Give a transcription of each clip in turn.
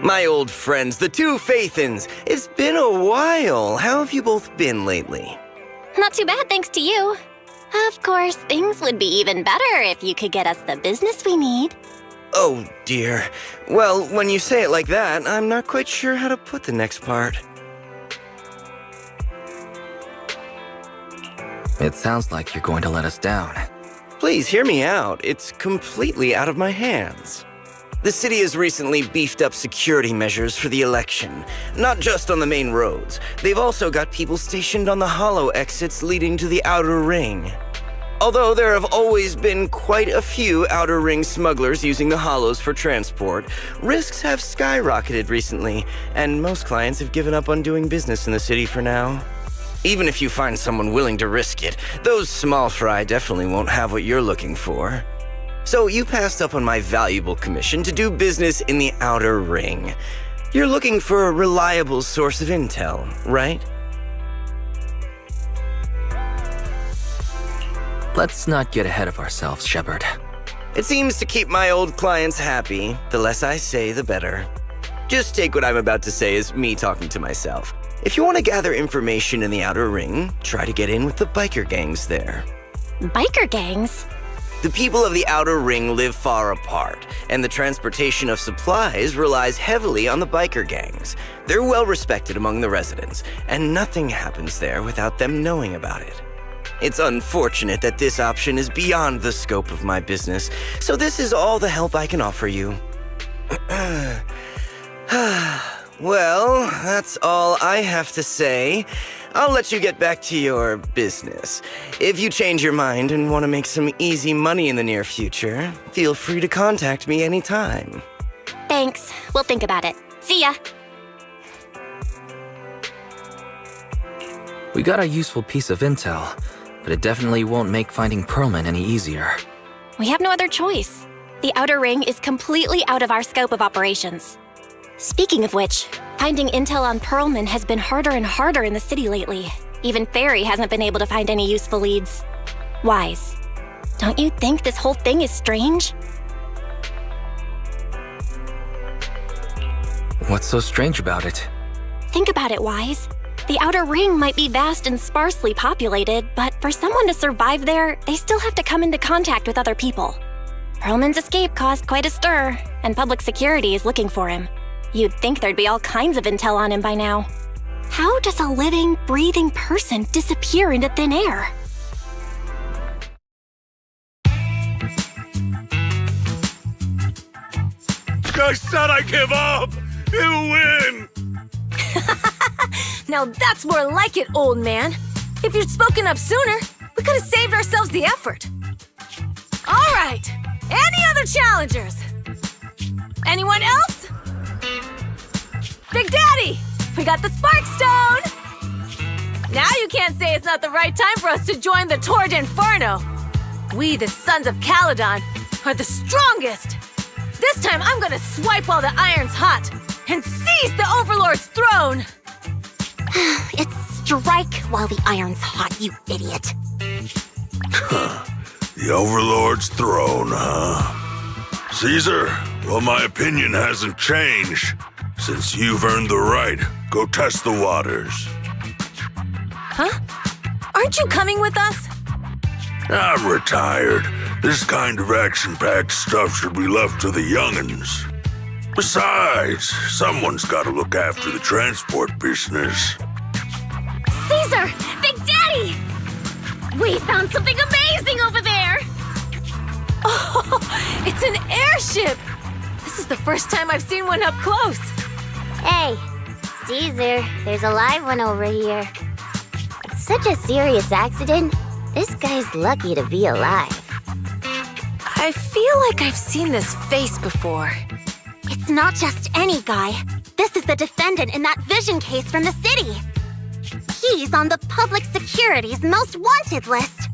My old friends, the two Faithins. It's been a while. How have you both been lately? Not too bad, thanks to you. Of course, things would be even better if you could get us the business we need. Oh, dear. Well, when you say it like that, I'm not quite sure how to put the next part. It sounds like you're going to let us down. Please hear me out. It's completely out of my hands. The city has recently beefed up security measures for the election, not just on the main roads. They've also got people stationed on the hollow exits leading to the outer ring. Although there have always been quite a few outer ring smugglers using the hollows for transport, risks have skyrocketed recently, and most clients have given up on doing business in the city for now. Even if you find someone willing to risk it, those small fry definitely won't have what you're looking for. So you passed up on my valuable commission to do business in the outer ring. You're looking for a reliable source of intel, right? Let's not get ahead of ourselves, Shepard. It seems to keep my old clients happy. The less I say, the better. Just take what I'm about to say as me talking to myself. If you want to gather information in the outer ring, try to get in with the biker gangs there. Biker gangs? The people of the outer ring live far apart, and the transportation of supplies relies heavily on the biker gangs. They're well respected among the residents, and nothing happens there without them knowing about it. It's unfortunate that this option is beyond the scope of my business, so this is all the help I can offer you. Well, that's all I have to say. I'll let you get back to your business. If you change your mind and want to make some easy money in the near future, feel free to contact me anytime. Thanks. We'll think about it. See ya. We got a useful piece of intel, but it definitely won't make finding Perlman any easier. We have no other choice. The outer ring is completely out of our scope of operations. Speaking of which, finding intel on Perlman has been harder and harder in the city lately. Even Ferry hasn't been able to find any useful leads. Wise, don't you think this whole thing is strange? What's so strange about it? Think about it, Wise. The outer ring might be vast and sparsely populated, but for someone to survive there, they still have to come into contact with other people. Perlman's escape caused quite a stir, and public security is looking for him. You'd think there'd be all kinds of intel on him by now. How does a living, breathing person disappear into thin air? I said I give up! You win! Now that's more like it, old man. If you'd spoken up sooner, we could have saved ourselves the effort. All right, any other challengers? Anyone else? Big Daddy, we got the Spark Stone! Now you can't say it's not the right time for us to join the Torrid Inferno. We, the Sons of Caledon, are the strongest. This time I'm gonna swipe while the iron's hot and seize the Overlord's throne! It's strike while the iron's hot, you idiot. The Overlord's throne, huh? Caesar, well, my opinion hasn't changed. Since you've earned the right, go test the waters. Huh? Aren't you coming with us? I'm retired. This kind of action-packed stuff should be left to the young'uns. Besides, someone's gotta look after the transport business. Caesar! Big Daddy! We found something amazing over there! Oh, it's an airship! This is the first time I've seen one up close. Hey, Caesar, there's a live one over here. It's such a serious accident. This guy's lucky to be alive. I feel like I've seen this face before. It's not just any guy. This is the defendant in that vision case from the city. He's on the public security's most wanted list.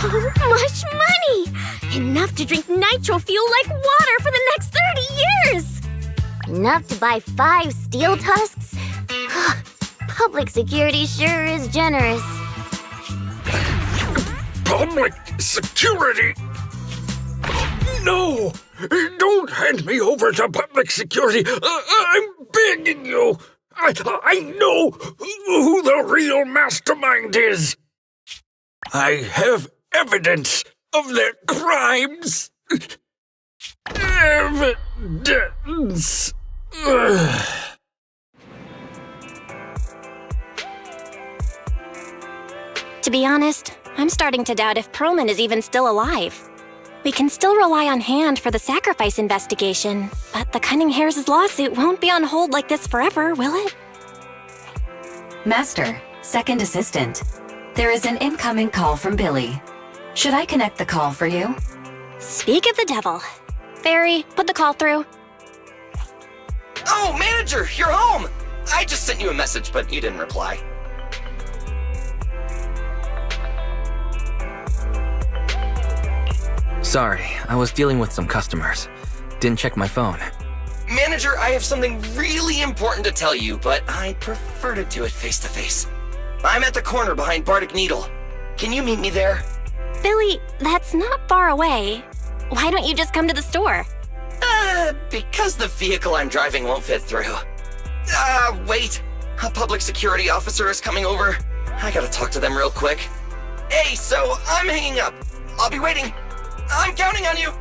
So much money! Enough to drink nitro fuel like water for the next 30 years! Enough to buy 5 steel tusks? Public security sure is generous. Public security? No! Don't hand me over to public security. I'm begging you. I know who the real mastermind is. I have evidence of their crimes. Evidence. To be honest, I'm starting to doubt if Perlman is even still alive. We can still rely on Hand for the sacrifice investigation, but the Cunning Hares' lawsuit won't be on hold like this forever, will it? Master, second assistant. There is an incoming call from Billy. Should I connect the call for you? Speak of the devil. Fairy, put the call through. Oh, manager, you're home! I just sent you a message, but you didn't reply. Sorry, I was dealing with some customers. Didn't check my phone. Manager, I have something really important to tell you, but I'd prefer to do it face-to-face. I'm at the corner behind Bardic Needle. Can you meet me there? Billy, that's not far away. Why don't you just come to the store? Because the vehicle I'm driving won't fit through. Wait. A public security officer is coming over. I gotta talk to them real quick. Hey, so I'm hanging up. I'll be waiting. I'm counting on you!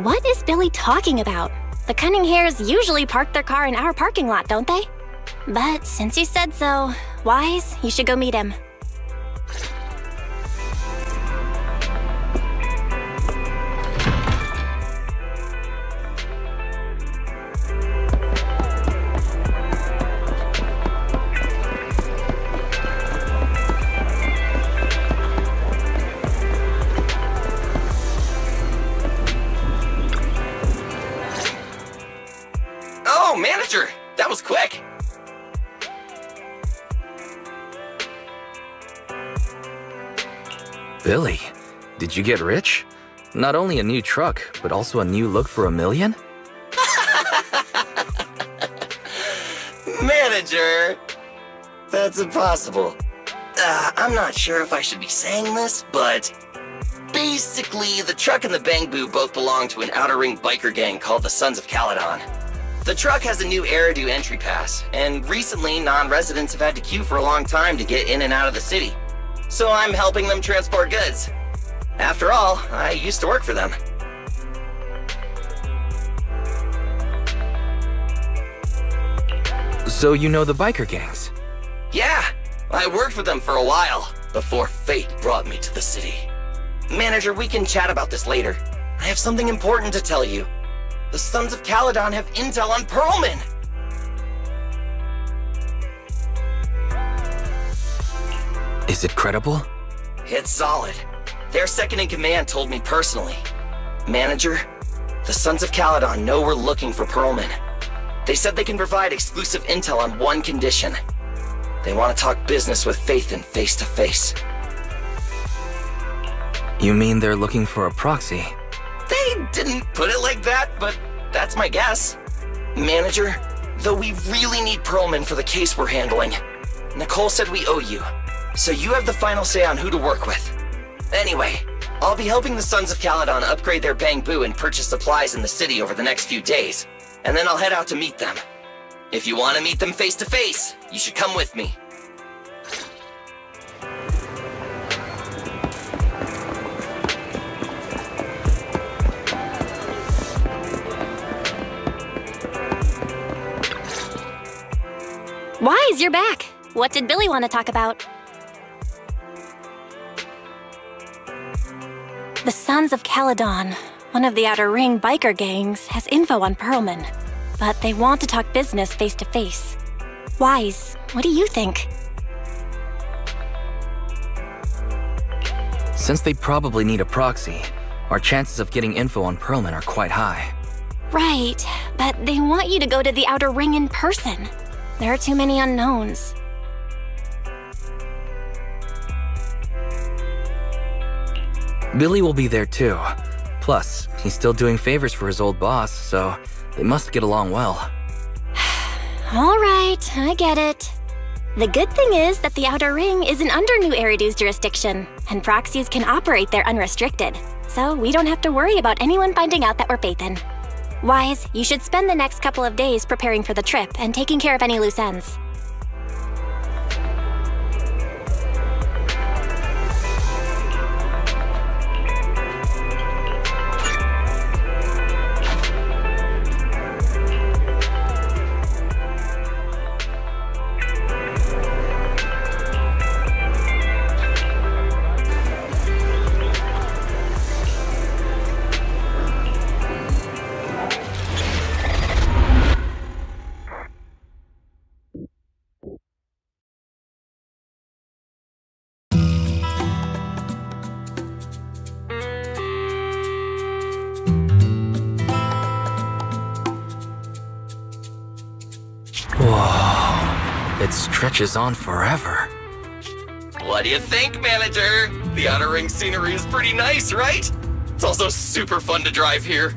What is Billy talking about? The Cunning Hares usually park their car in our parking lot, don't they? But since you said so, Wise, you should go meet him. Manager, that was quick. Billy, did you get rich? Not only a new truck, but also a new look for $1 million? Manager, that's impossible. I'm not sure if I should be saying this, but basically, the truck and the Bang Boo both belong to an outer ring biker gang called the Sons of Caledon. The truck has a new Eridu entry pass, and recently non-residents have had to queue for a long time to get in and out of the city. So I'm helping them transport goods. After all, I used to work for them. So you know the biker gangs? Yeah, I worked with them for a while, before fate brought me to the city. Manager, we can chat about this later. I have something important to tell you. The Sons of Caledon have intel on Perlman! Is it credible? It's solid. Their second-in-command told me personally. Manager, the Sons of Caledon know we're looking for Perlman. They said they can provide exclusive intel on one condition. They want to talk business with Phaethon face-to-face. You mean they're looking for a proxy? They didn't put it like that, but that's my guess. Manager, though we really need Perlman for the case we're handling, Nicole said we owe you, so you have the final say on who to work with. Anyway, I'll be helping the Sons of Caledon upgrade their Bang Boo and purchase supplies in the city over the next few days, and then I'll head out to meet them. If you want to meet them face-to-face, you should come with me. Wise, you're back. What did Billy want to talk about? The Sons of Caledon, one of the Outer Ring biker gangs, has info on Perlman, but they want to talk business face-to-face. Wise, what do you think? Since they probably need a proxy, our chances of getting info on Perlman are quite high. Right, but they want you to go to the Outer Ring in person. There are too many unknowns. Billy will be there too. Plus, he's still doing favors for his old boss, so they must get along well. All right, I get it. The good thing is that the Outer Ring isn't under New Eridu's jurisdiction, and proxies can operate there unrestricted. so we don't have to worry about anyone finding out that we're Pathan. Wise, you should spend the next couple of days preparing for the trip and taking care of any loose ends. Whoa, it stretches on forever. What do you think, manager? The Outer Ring scenery is pretty nice, right? It's also super fun to drive here.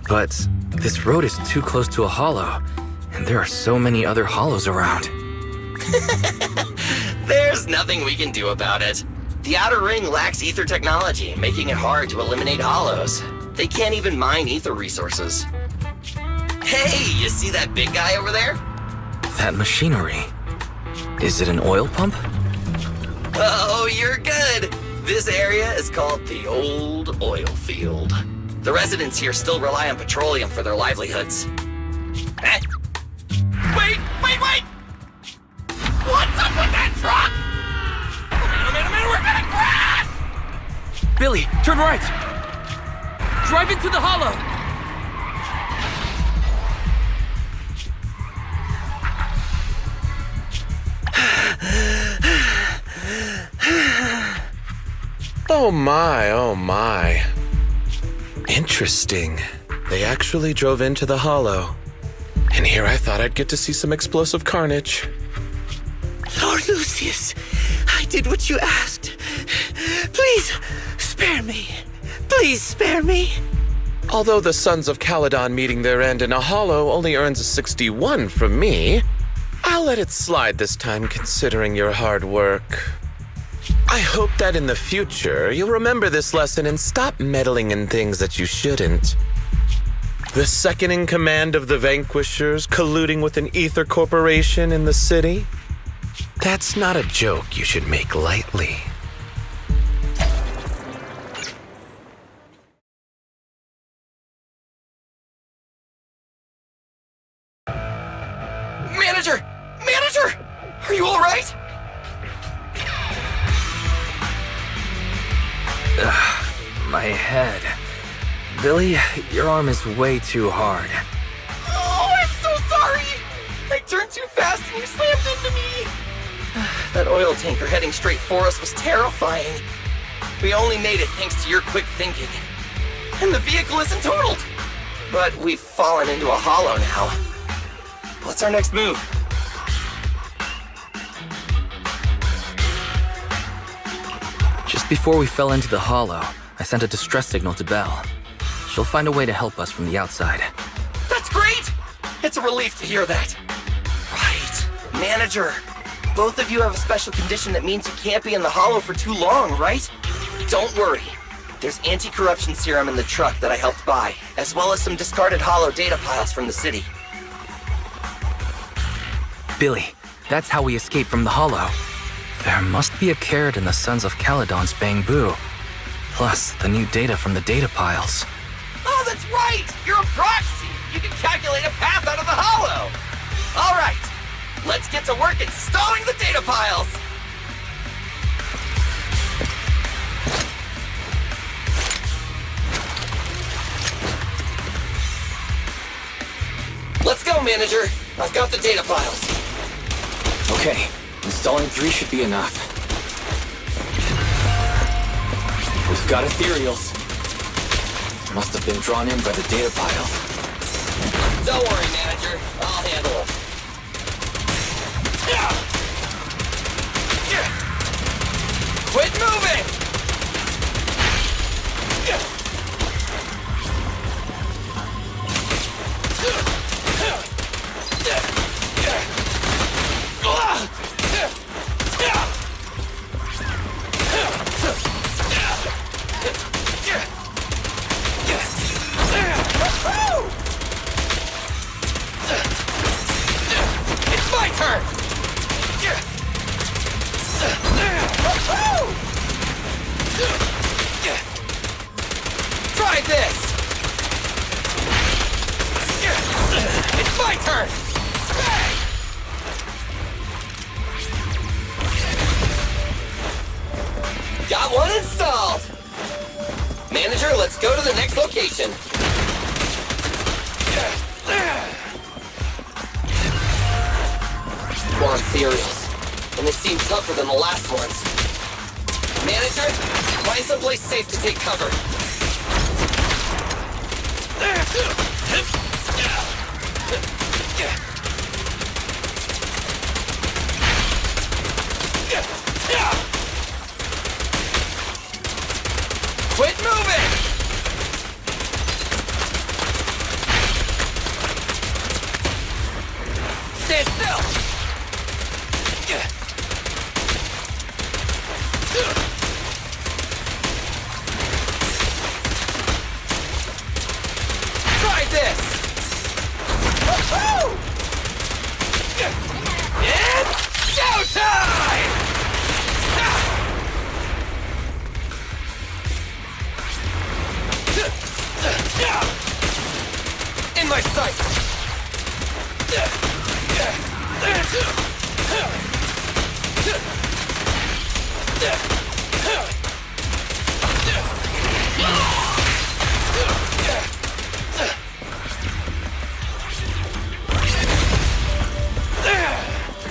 But this road is too close to a hollow, and there are so many other hollows around. There's nothing we can do about it. The Outer Ring lacks ether technology, making it hard to eliminate hollows. They can't even mine ether resources. Hey, you see that big guy over there? That machinery. Is it an oil pump? Oh, you're good. This area is called the Old Oil Field. The residents here still rely on petroleum for their livelihoods. Eh? Wait! What's up with that truck? Oh man, we're gonna crash! Billy, turn right! Drive into the hollow! Oh my. Interesting. They actually drove into the hollow. And here I thought I'd get to see some explosive carnage. Lord Lucius, I did what you asked. Please, spare me. Please spare me. Although the Sons of Caledon meeting their end in a hollow only earns a 61 from me, I'll let it slide this time considering your hard work. I hope that in the future you'll remember this lesson and stop meddling in things that you shouldn't. The second in command of the Vanquishers colluding with an ether corporation in the city? That's not a joke you should make lightly. Manager! Are you alright? My head. Billy, your arm is way too hard. Oh, I'm so sorry! I turned too fast and you slammed into me! That oil tanker heading straight for us was terrifying. We only made it thanks to your quick thinking. And the vehicle isn't totaled! But we've fallen into a hollow now. What's our next move? Just before we fell into the hollow, I sent a distress signal to Belle. She'll find a way to help us from the outside. That's great! It's a relief to hear that. Right. Manager, both of you have a special condition that means you can't be in the hollow for too long, right? Don't worry. There's anti-corruption serum in the truck that I helped buy, as well as some discarded hollow data piles from the city. Billy, that's how we escape from the hollow. There must be a carrot in the Sons of Caledon's bamboo. Plus, the new data from the data piles. Oh, that's right! You're a proxy! You can calculate a path out of the hollow! All right, let's get to work installing the data piles! Let's go, Manager! I've got the data piles. Okay, installing 3 should be enough. We've got ethereals. Must have been drawn in by the data pile. Don't worry, Manager. I'll handle it. Quit moving! Got one installed! Manager, let's go to the next location. More ethereals. And they seem tougher than the last ones. Manager, find someplace safe to take cover. Quit moving! Stand still! Try this! Woohoo! And showtime! In my sight!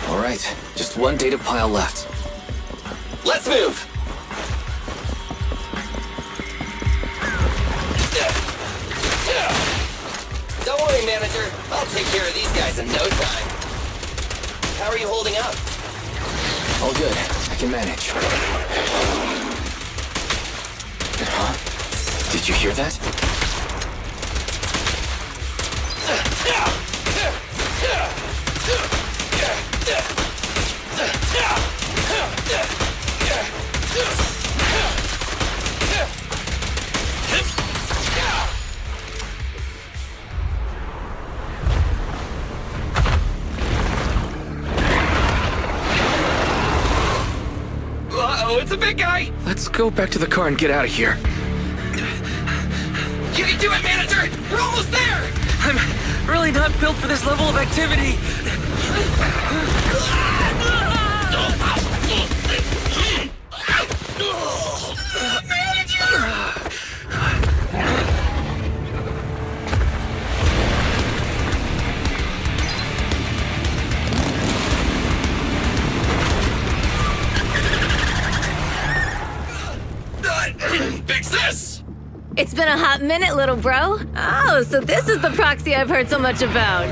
All right, just one data pile left. Let's move! Don't worry, manager. I'll take care of these guys in no time. How are you holding up? All good. I can manage. Huh? Did you hear that? Uh-oh, it's a big guy! Let's go back to the car and get out of here. You can do it, manager! We're almost there! I'm really not built for this level of activity. Fix this! It's been a hot minute, little bro. Oh, so this is the proxy I've heard so much about.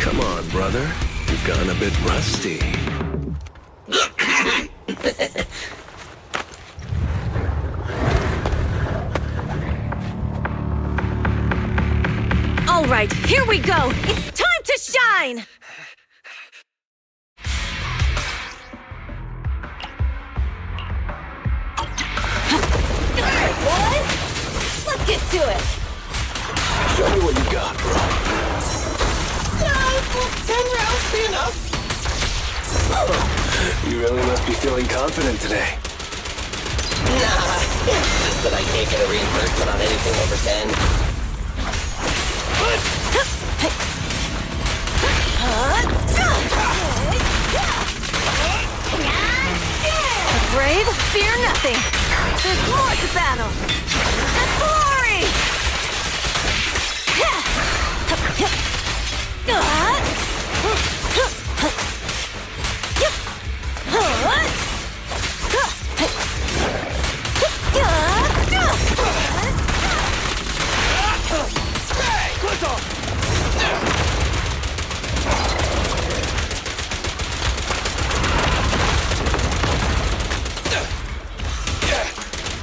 Come on, brother. You've gotten a bit rusty. All right, here we go. It's time to shine! Hey, boys! Let's get to it. Show me what you got, bro. No, 10 rounds be enough. You really must be feeling confident today. Nah, it's just that I can't get a reimbursement on anything over 10. Brave, fear nothing. There's more to battle. The glory!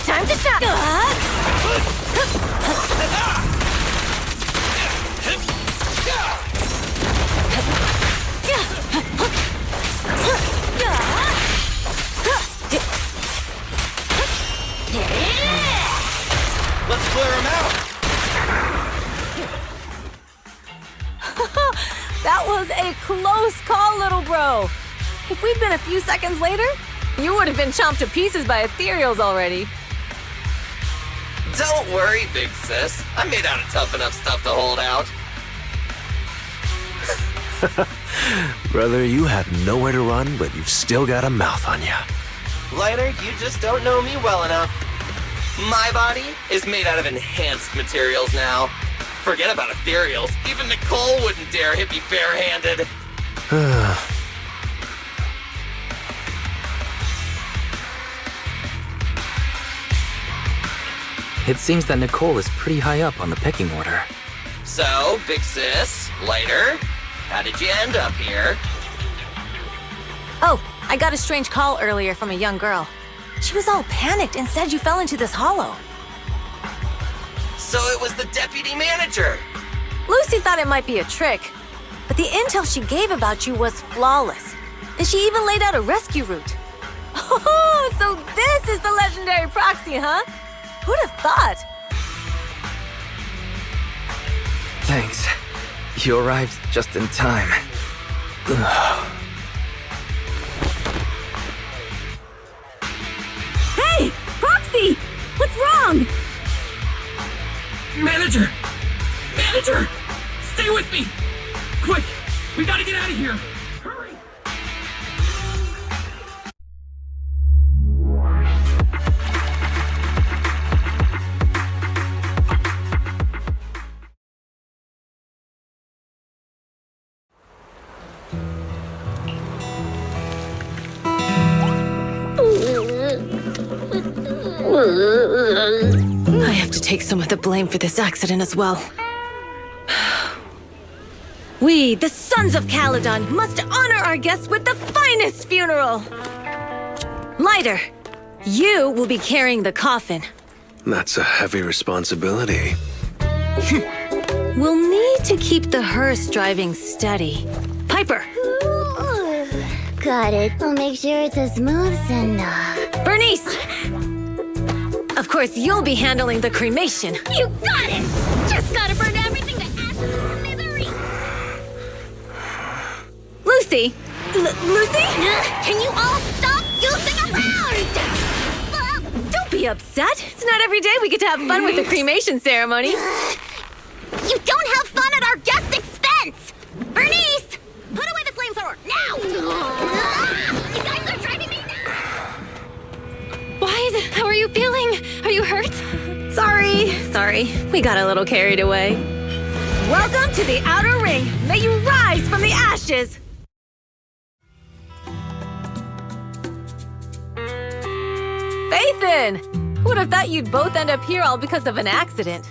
Time to shot! Let's clear him out! That was a close call, little bro. If we'd been a few seconds later, you would have been chomped to pieces by ethereals already. Don't worry, big sis. I'm made out of tough enough stuff to hold out. Brother, you have nowhere to run, but you've still got a mouth on ya. Lighter, you just don't know me well enough. My body is made out of enhanced materials now. Forget about ethereals. Even Nicole wouldn't dare hit me barehanded. It seems that Nicole is pretty high up on the pecking order. So, big sis, Lighter, how did you end up here? Oh, I got a strange call earlier from a young girl. She was all panicked and said you fell into this hollow. So it was the deputy manager. Lucy thought it might be a trick, but the intel she gave about you was flawless. And she even laid out a rescue route. Oh, so this is the legendary proxy, huh? Who'd have thought? Thanks. You arrived just in time. Ugh. Hey, Proxy! What's wrong? Manager! Manager! Stay with me! Quick! We gotta get out of here! Hurry! I have to take some of the blame for this accident as well. We, the Sons of Caledon, must honor our guests with the finest funeral! Lighter, you will be carrying the coffin. That's a heavy responsibility. We'll need to keep the hearse driving steady. Piper! Ooh, got it. I'll make sure it's as smooth and Bernice! Of course, you'll be handling the cremation. You got it! Just gotta burn everything to ashes and misery! Lucy! Lucy? Can you all stop goofing around? Don't be upset. It's not every day we get to have fun with the cremation ceremony. You don't have fun at our guest expense! Bernice! Put away the flamethrower, now! You guys are driving me nuts! Wise, how are you feeling? Are you hurt? Sorry. We got a little carried away. Welcome to the Outer Ring. May you rise from the ashes. Faithin! Who would have thought you'd both end up here all because of an accident?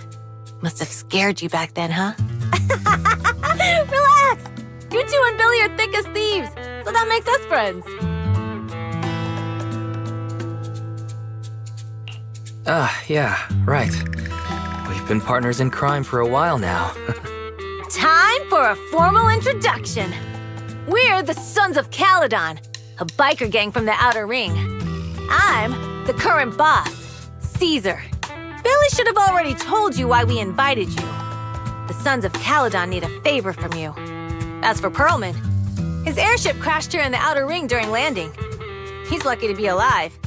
Must have scared you back then, huh? Relax! You two and Billy are thick as thieves, so that makes us friends. Yeah, right. We've been partners in crime for a while now. Time for a formal introduction. We're the Sons of Caledon, a biker gang from the Outer Ring. I'm the current boss, Caesar. Billy should have already told you why we invited you. The Sons of Caledon need a favor from you. As for Pearlman, his airship crashed here in the Outer Ring during landing. He's lucky to be alive,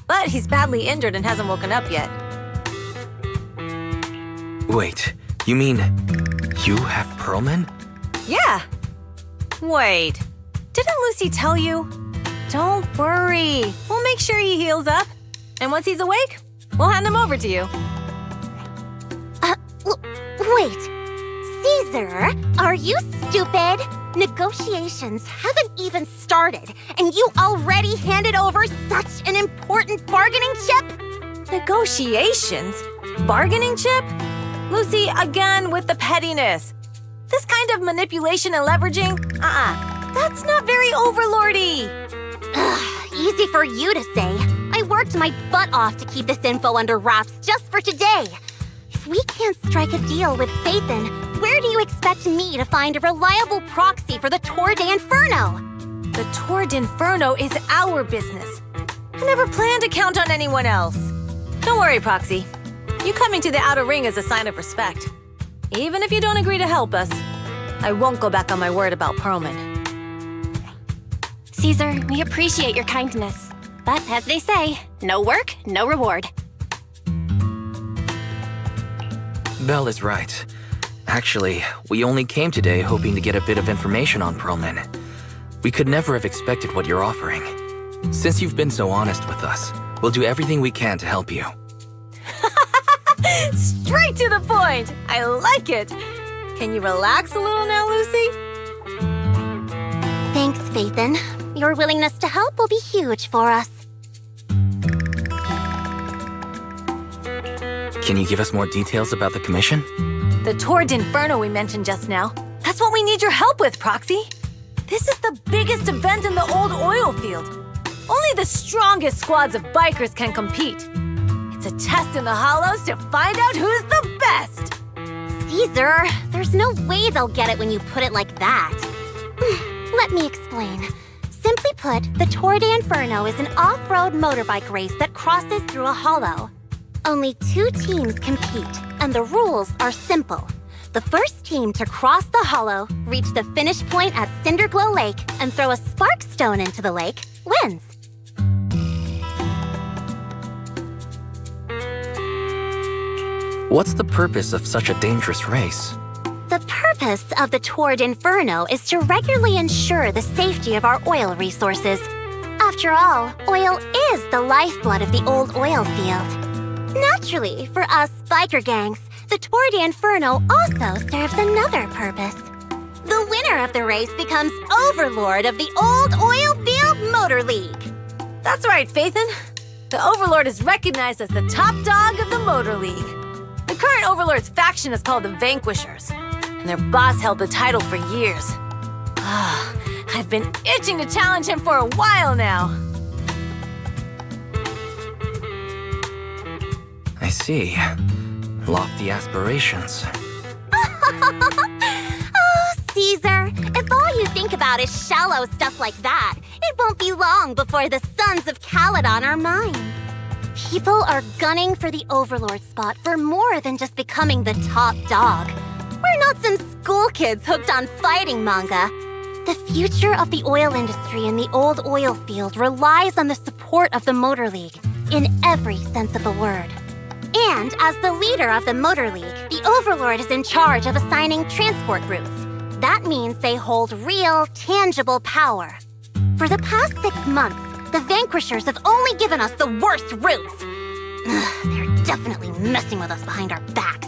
but he's badly injured and hasn't woken up yet. Wait, you mean you have Pearlman? Yeah. Wait, didn't Lucy tell you? Don't worry. We'll make sure he heals up. And once he's awake, we'll hand him over to you. Wait. Caesar, are you stupid? Negotiations haven't even started, and you already handed over such an important bargaining chip? Negotiations? Bargaining chip? Lucy, again with the pettiness. This kind of manipulation and leveraging? That's not very overlordy. Easy for you to say. I worked my butt off to keep this info under wraps just for today. If we can't strike a deal with Faithin, where do you expect me to find a reliable proxy for the Tour de Inferno? The Tour de Inferno is our business. I never planned to count on anyone else. Don't worry, Proxy. You coming to the Outer Ring is a sign of respect. Even if you don't agree to help us, I won't go back on my word about Pearlman. Caesar, we appreciate your kindness. But as they say, no work, no reward. Belle is right. Actually, we only came today hoping to get a bit of information on Perlman. We could never have expected what you're offering. Since you've been so honest with us, we'll do everything we can to help you. Straight to the point! I like it! Can you relax a little now, Lucy? Thanks, Phaethon. Your willingness to help will be huge for us. Can you give us more details about the commission? The Tour d'Inferno we mentioned just now. That's what we need your help with, Proxy. This is the biggest event in the old oil field. Only the strongest squads of bikers can compete. It's a test in the hollows to find out who's the best. Caesar, there's no way they'll get it when you put it like that. Let me explain. Simply put, the Tour d'Inferno is an off-road motorbike race that crosses through a hollow. Only 2 teams compete, and the rules are simple. The first team to cross the hollow, reach the finish point at Cinderglow Lake, and throw a spark stone into the lake, wins. What's the purpose of such a dangerous race? The purpose of the Tour d'Inferno is to regularly ensure the safety of our oil resources. After all, oil is the lifeblood of the old oil field. Naturally, for us biker gangs, the Tour d'Inferno also serves another purpose. The winner of the race becomes overlord of the old oil field motor league. That's right, Phaethon. The Overlord is recognized as the top dog of the Motor League. The current Overlord's faction is called the Vanquishers, and their boss held the title for years. I've been itching to challenge him for a while now. I see. Lofty aspirations. Oh, Caesar, if all you think about is shallow stuff like that, it won't be long before the Sons of Caledon are mine. People are gunning for the Overlord spot for more than just becoming the top dog. We're not some school kids hooked on fighting manga. The future of the oil industry in the old oil field relies on the support of the Motor League, in every sense of the word. And as the leader of the Motor League, the Overlord is in charge of assigning transport routes. That means they hold real, tangible power. For the past 6 months, the Vanquishers have only given us the worst routes. They're definitely messing with us behind our backs.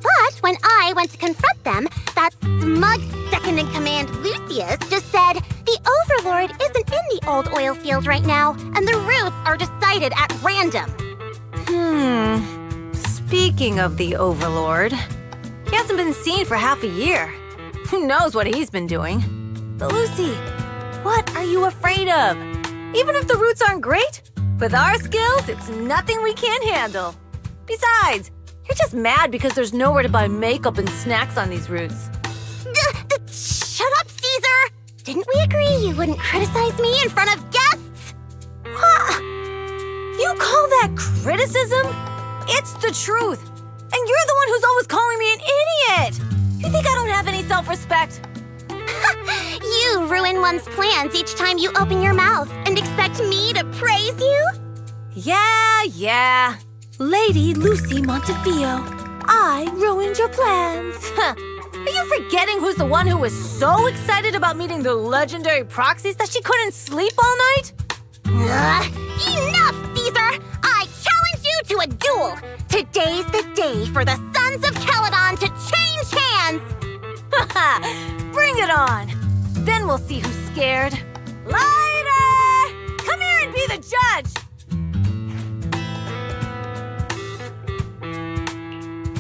But when I went to confront them, that smug second-in-command Lucius just said, the Overlord isn't in the old oil field right now, and the routes are decided at random. Speaking of the Overlord, he hasn't been seen for half a year. Who knows what he's been doing? But Lucy, what are you afraid of? Even if the routes aren't great, with our skills, it's nothing we can't handle. Besides, you're just mad because there's nowhere to buy makeup and snacks on these routes. Shut up, Caesar! Didn't we agree you wouldn't criticize me in front of guests? What? You call that criticism? It's the truth. And you're the one who's always calling me an idiot. You think I don't have any self-respect? You ruin one's plans each time you open your mouth and expect me to praise you? Yeah. Lady Lucy Montefiore, I ruined your plans. Are you forgetting who's the one who was so excited about meeting the legendary Proxies that she couldn't sleep all night? Enough, Caesar! I challenge you to a duel! Today's the day for the Sons of Caledon to change hands! Bring it on! Then we'll see who's scared. Lighter! Come here and be the judge!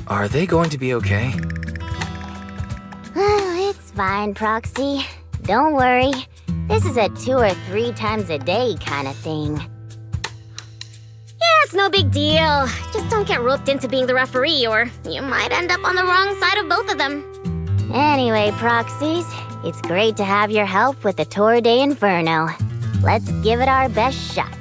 Are they going to be okay? It's fine, Proxy. Don't worry. This is a 2 or 3 times a day kind of thing. Yeah, it's no big deal. Just don't get roped into being the referee or you might end up on the wrong side of both of them. Anyway, Proxies, it's great to have your help with the Tour d'Inferno. Let's give it our best shot.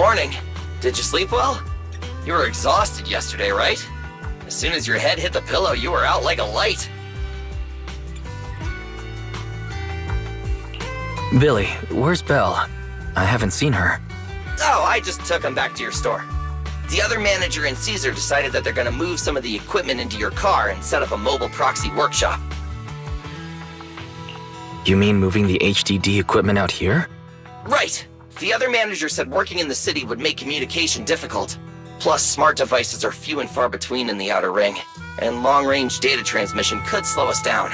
Morning. Did you sleep well? You were exhausted yesterday, right? As soon as your head hit the pillow, you were out like a light. Billy, where's Belle? I haven't seen her. Oh, I just took him back to your store. The other manager and Caesar decided that they're gonna move some of the equipment into your car and set up a mobile proxy workshop. You mean moving the HDD equipment out here? Right. The other manager said working in the city would make communication difficult. Plus, smart devices are few and far between in the Outer Ring, and long-range data transmission could slow us down.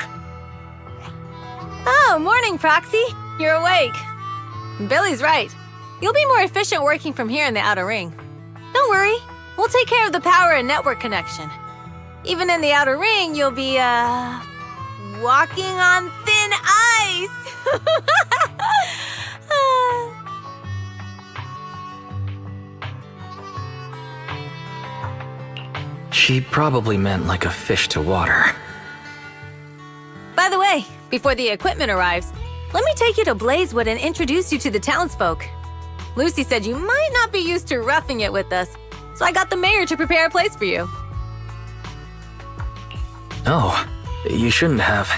Oh, morning, Proxy. You're awake. Billy's right. You'll be more efficient working from here in the Outer Ring. Don't worry. We'll take care of the power and network connection. Even in the Outer Ring, you'll be, walking on thin ice. She probably meant like a fish to water. By the way, before the equipment arrives, let me take you to Blazewood and introduce you to the townsfolk. Lucy said you might not be used to roughing it with us, so I got the mayor to prepare a place for you. Oh, you shouldn't have.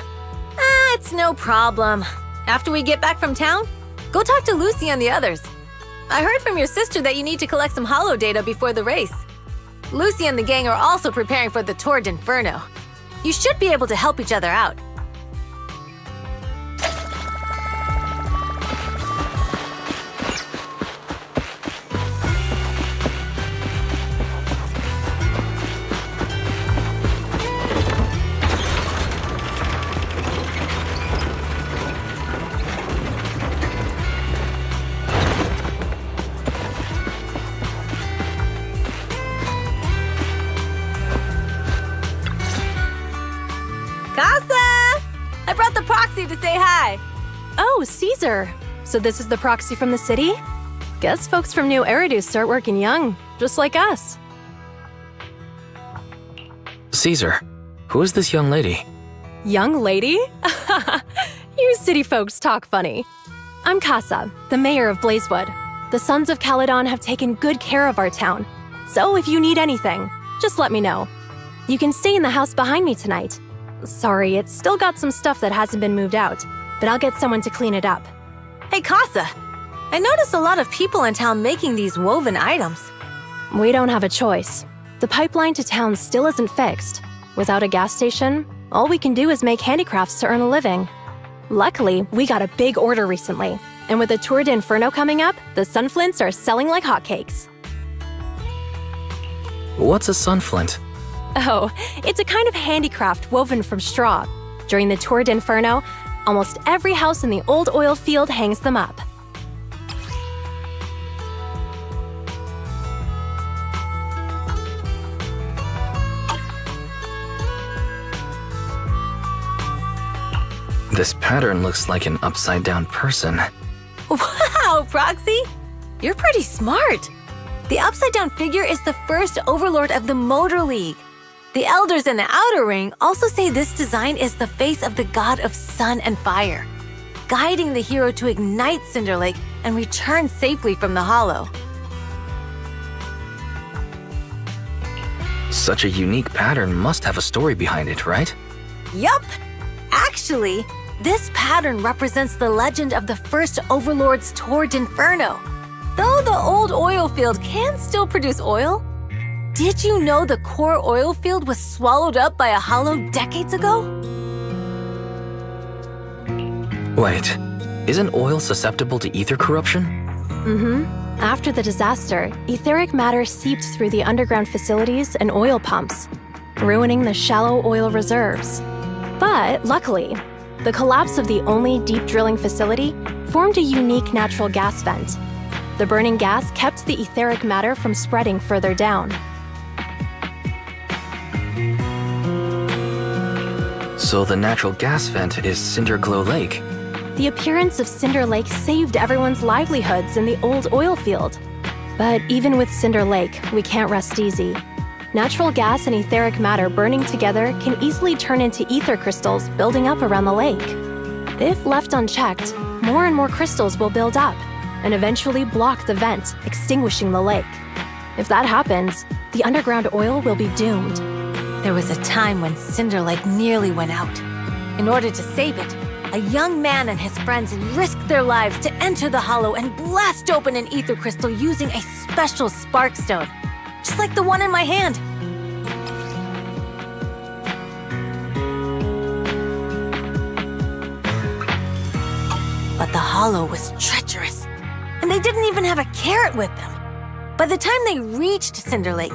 It's no problem. After we get back from town, go talk to Lucy and the others. I heard from your sister that you need to collect some holo data before the race. Lucy and the gang are also preparing for the Tour d'Inferno. You should be able to help each other out. I brought the proxy to say hi. Oh, Caesar. So this is the proxy from the city? Guess folks from New Eridu start working young, just like us. Caesar, who is this young lady? Young lady? You city folks talk funny. I'm Casa, the mayor of Blazewood. The Sons of Caledon have taken good care of our town. So if you need anything, just let me know. You can stay in the house behind me tonight. Sorry, it's still got some stuff that hasn't been moved out, but I'll get someone to clean it up. Hey, Casa. I noticed a lot of people in town making these woven items. We don't have a choice. The pipeline to town still isn't fixed. Without a gas station, all we can do is make handicrafts to earn a living. Luckily, we got a big order recently, and with the Tour d'Inferno coming up, the sunflints are selling like hotcakes. What's a sunflint? Oh, it's a kind of handicraft woven from straw. During the Tour d'Inferno, almost every house in the old oil field hangs them up. This pattern looks like an upside-down person. Wow, Proxy! You're pretty smart. The upside-down figure is the first overlord of the Motor League. The elders in the Outer Ring also say this design is the face of the god of sun and fire, guiding the hero to ignite Cinder Lake and return safely from the Hollow. Such a unique pattern must have a story behind it, right? Yup! Actually, this pattern represents the legend of the first Overlord's Tour d'Inferno. Though the old oil field can still produce oil, did you know the core oil field was swallowed up by a hollow decades ago? Wait, isn't oil susceptible to ether corruption? After the disaster, etheric matter seeped through the underground facilities and oil pumps, ruining the shallow oil reserves. But luckily, the collapse of the only deep drilling facility formed a unique natural gas vent. The burning gas kept the etheric matter from spreading further down. So the natural gas vent is Cinderglow Lake. The appearance of Cinder Lake saved everyone's livelihoods in the old oil field. But even with Cinder Lake, we can't rest easy. Natural gas and etheric matter burning together can easily turn into ether crystals building up around the lake. If left unchecked, more and more crystals will build up, and eventually block the vent, extinguishing the lake. If that happens, the underground oil will be doomed. There was a time when Cinder Lake nearly went out. In order to save it, a young man and his friends risked their lives to enter the hollow and blast open an ether crystal using a special spark stone, just like the one in my hand. But the hollow was treacherous, and they didn't even have a carrot with them. By the time they reached Cinder Lake,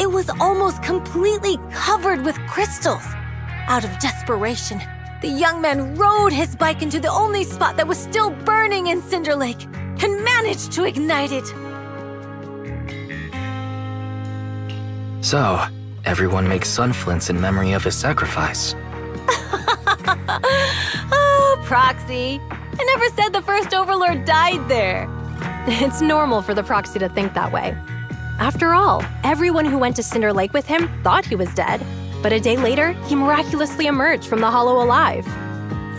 it was almost completely covered with crystals. Out of desperation, the young man rode his bike into the only spot that was still burning in Cinder Lake and managed to ignite it. So, everyone makes sun flints in memory of his sacrifice. Oh, Proxy. I never said the first Overlord died there. It's normal for the Proxy to think that way. After all, everyone who went to Cinder Lake with him thought he was dead, but a day later, he miraculously emerged from the hollow alive.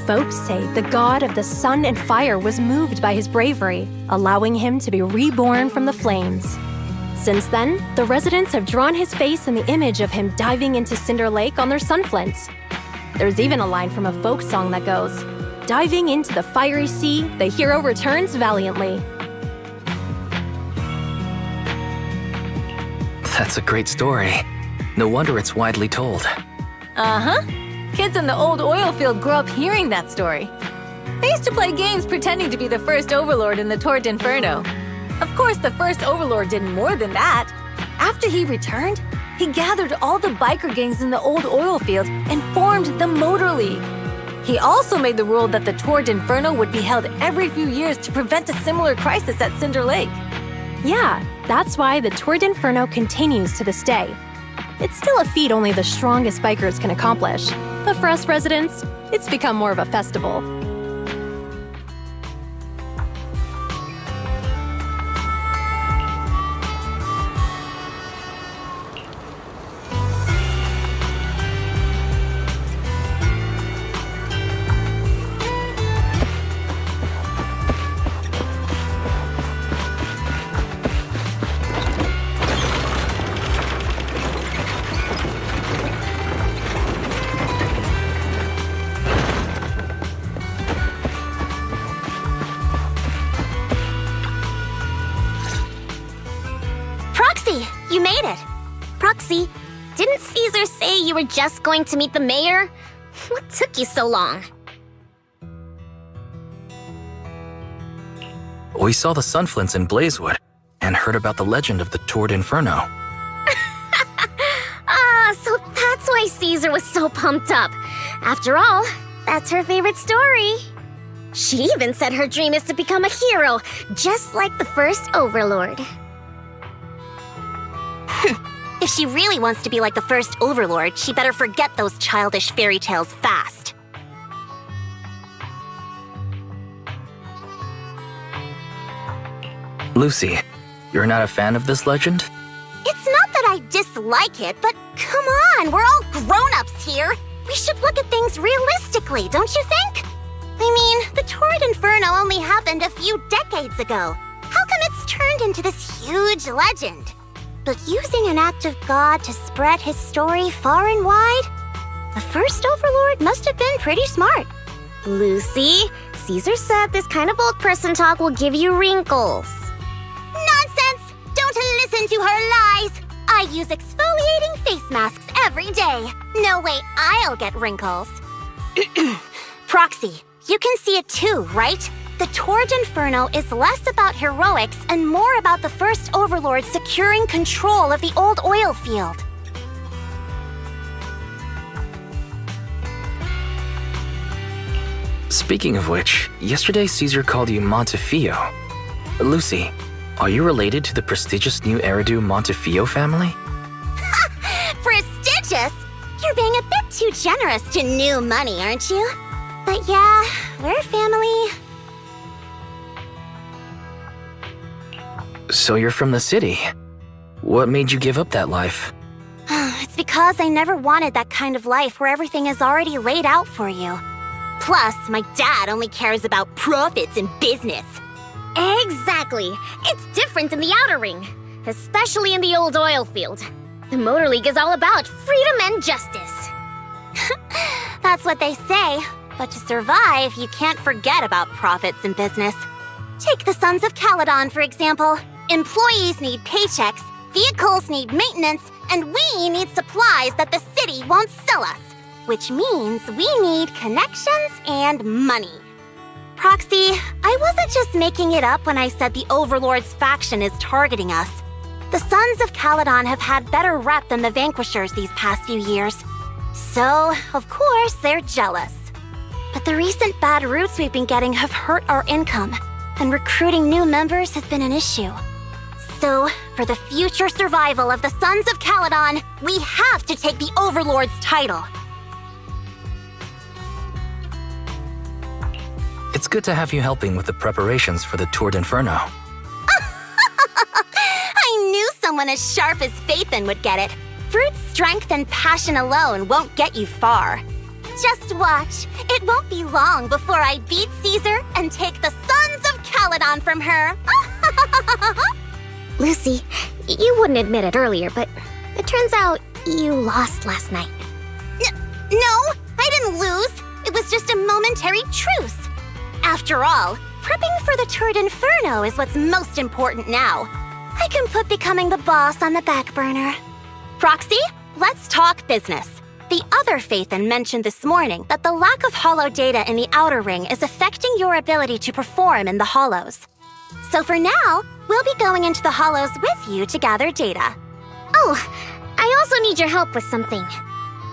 Folks say the god of the sun and fire was moved by his bravery, allowing him to be reborn from the flames. Since then, the residents have drawn his face in the image of him diving into Cinder Lake on their sunflints. There's even a line from a folk song that goes, "Diving into the fiery sea, the hero returns valiantly." That's a great story. No wonder it's widely told. Uh-huh. Kids in the old oil field grew up hearing that story. They used to play games pretending to be the first Overlord in the Tord Inferno. Of course, the first Overlord did more than that. After he returned, he gathered all the biker gangs in the old oil field and formed the Motor League. He also made the rule that the Tord Inferno would be held every few years to prevent a similar crisis at Cinder Lake. Yeah, that's why the Tord Inferno continues to this day. It's still a feat only the strongest bikers can accomplish, but for us residents, it's become more of a festival. You made it! Proxy, didn't Caesar say you were just going to meet the mayor? What took you so long? We saw the sunflints in Blazewood and heard about the legend of the Tord Inferno. So that's why Caesar was so pumped up. After all, that's her favorite story. She even said her dream is to become a hero, just like the first Overlord. If she really wants to be like the first Overlord, she better forget those childish fairy tales fast. Lucy, you're not a fan of this legend? It's not that I dislike it, but come on, we're all grown-ups here. We should look at things realistically, don't you think? I mean, the Tord Inferno only happened a few decades ago. How come it's turned into this huge legend? But using an act of God to spread his story far and wide? The first Overlord must have been pretty smart. Lucy, Caesar said this kind of old person talk will give you wrinkles. Nonsense! Don't listen to her lies! I use exfoliating face masks every day. No way I'll get wrinkles. Proxy, you can see it too, right? The Tord Inferno is less about heroics and more about the first Overlord securing control of the old oil field. Speaking of which, yesterday Caesar called you Montefiore. Lucy, are you related to the prestigious new Eridu Montefiore family? Prestigious? You're being a bit too generous to new money, aren't you? But yeah, we're family. So you're from the city. What made you give up that life? It's because I never wanted that kind of life where everything is already laid out for you. Plus, my dad only cares about profits and business. Exactly. It's different in the Outer Ring, especially in the old oil field. The Motor League is all about freedom and justice. That's what they say. But to survive, you can't forget about profits in business. Take the Sons of Caledon, for example. Employees need paychecks, vehicles need maintenance, and we need supplies that the city won't sell us. Which means we need connections and money. Proxy, I wasn't just making it up when I said the Overlord's faction is targeting us. The Sons of Caledon have had better rep than the Vanquishers these past few years. So, of course, they're jealous. But the recent bad routes we've been getting have hurt our income, and recruiting new members has been an issue. So, for the future survival of the Sons of Caledon, we have to take the Overlord's title. It's good to have you helping with the preparations for the Tour d'Inferno. I knew someone as sharp as Phaethon would get it. Brute strength and passion alone won't get you far. Just watch. It won't be long before I beat Caesar and take the Sons of Caledon from her. Lucy, you wouldn't admit it earlier, but it turns out you lost last night. No, I didn't lose. It was just a momentary truce. After all, prepping for the Tour d'Inferno is what's most important now. I can put becoming the boss on the back burner. Proxy, let's talk business. The other Phaethon mentioned this morning that the lack of hollow data in the Outer Ring is affecting your ability to perform in the hollows. So for now, we'll be going into the hollows with you to gather data. Oh, I also need your help with something.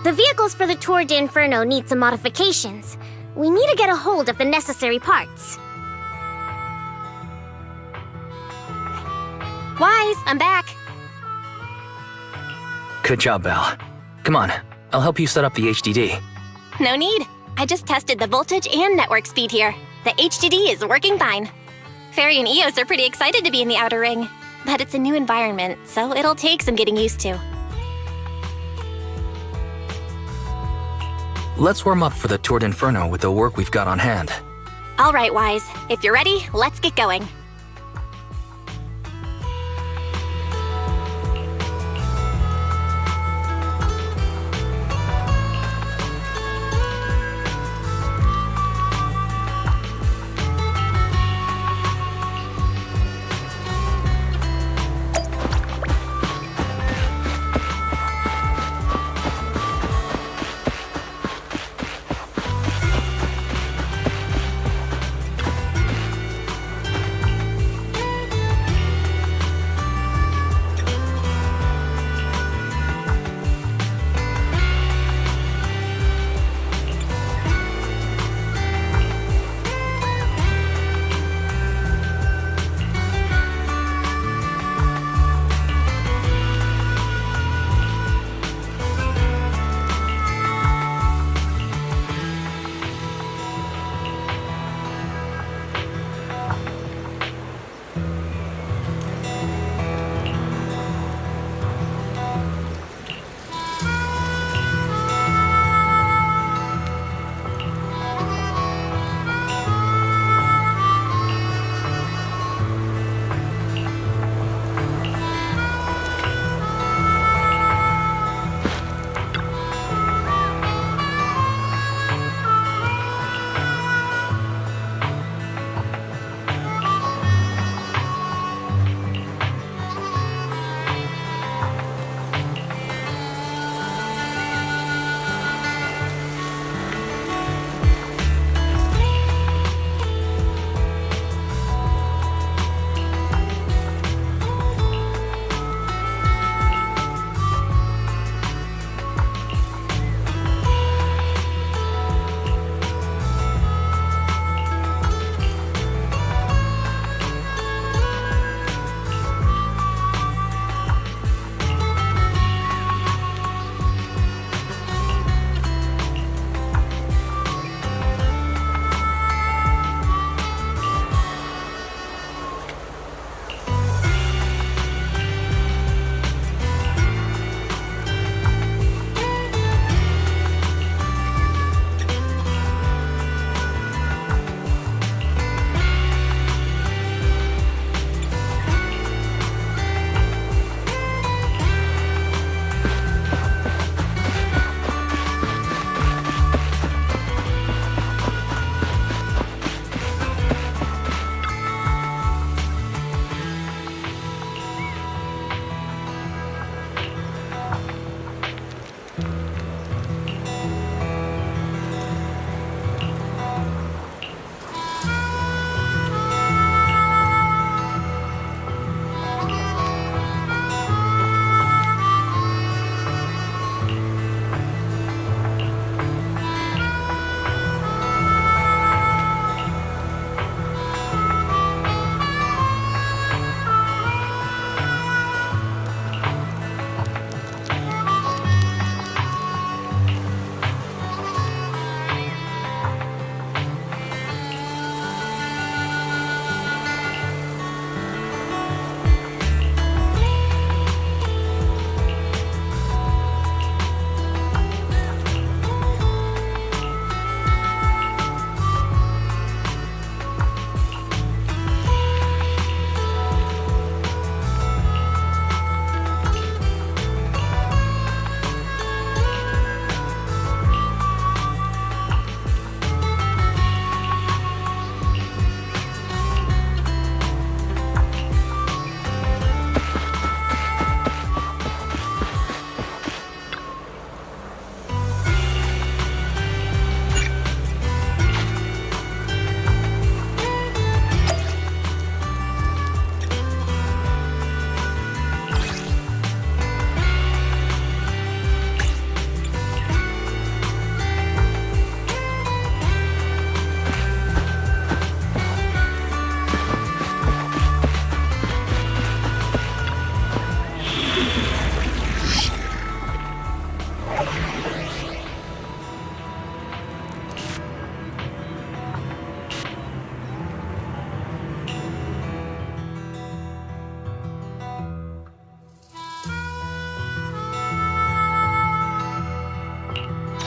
The vehicles for the Tour d'Inferno need some modifications. We need to get a hold of the necessary parts. Wise, I'm back. Good job, Belle. Come on, I'll help you set up the HDD. No need. I just tested the voltage and network speed here. The HDD is working fine. Fairy and Eos are pretty excited to be in the Outer Ring, but it's a new environment, so it'll take some getting used to. Let's warm up for the Tour d'Inferno with the work we've got on hand. All right, Wise. If you're ready, let's get going.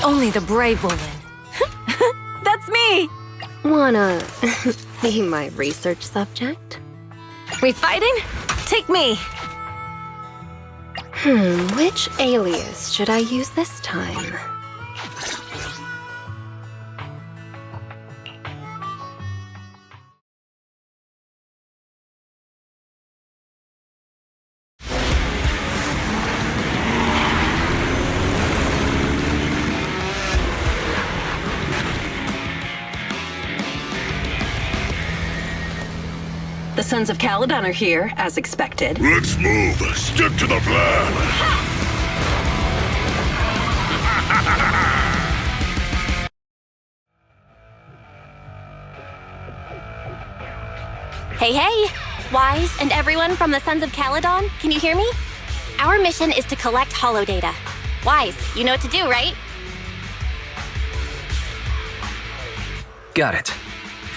Only the brave will win. That's me! Wanna be my research subject? We fighting? Take me! Which alias should I use this time? The Sons of Caledon are here, as expected. Let's move. Stick to the plan. Hey, Wise and everyone from the Sons of Caledon, can you hear me? Our mission is to collect holodata. Wise, you know what to do, right? Got it.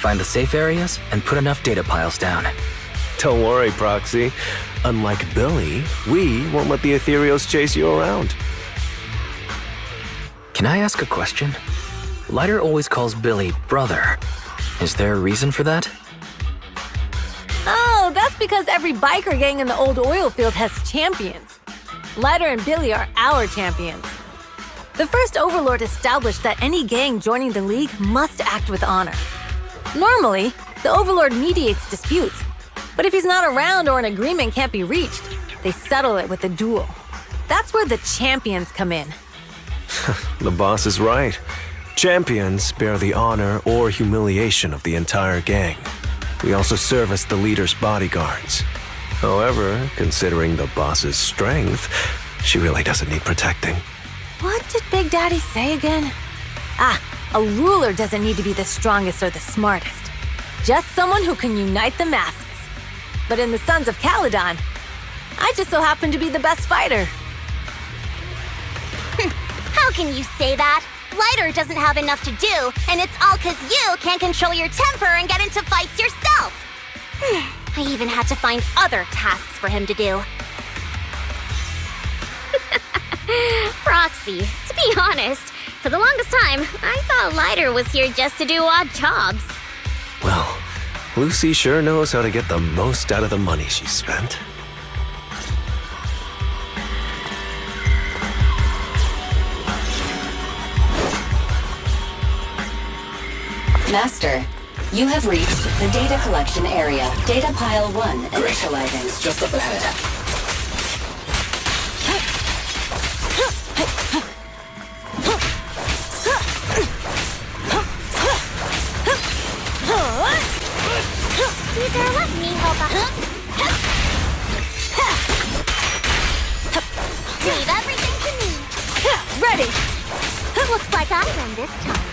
Find the safe areas and put enough data piles down. Don't worry, Proxy. Unlike Billy, we won't let the Ethereals chase you around. Can I ask a question? Lighter always calls Billy brother. Is there a reason for that? Oh, that's because every biker gang in the old oil field has champions. Lighter and Billy are our champions. The first Overlord established that any gang joining the League must act with honor. Normally, the Overlord mediates disputes, but if he's not around or an agreement can't be reached, they settle it with a duel. That's where the champions come in. The boss is right. Champions bear the honor or humiliation of the entire gang. We also serve as the leader's bodyguards. However, considering the boss's strength, she really doesn't need protecting. What did Big Daddy say again? A ruler doesn't need to be the strongest or the smartest. Just someone who can unite the masses. But in the Sons of Caledon, I just so happen to be the best fighter. How can you say that? Lighter doesn't have enough to do, and it's all 'cause you can't control your temper and get into fights yourself. I even had to find other tasks for him to do. Proxy, to be honest, for the longest time, I thought Lighter was here just to do odd jobs. Well, Lucy sure knows how to get the most out of the money she spent. Master, you have reached the data collection area. Data pile 1 initializing. It's just up ahead. Either let me help out. Leave everything to me. Ready! Looks like I win this time.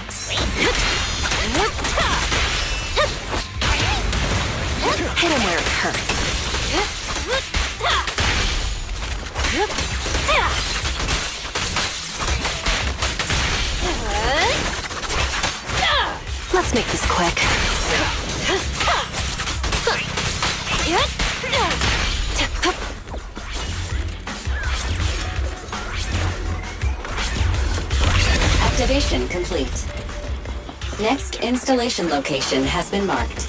Hit him where it hurts. Let's make this quick. Activation complete. Next installation location has been marked.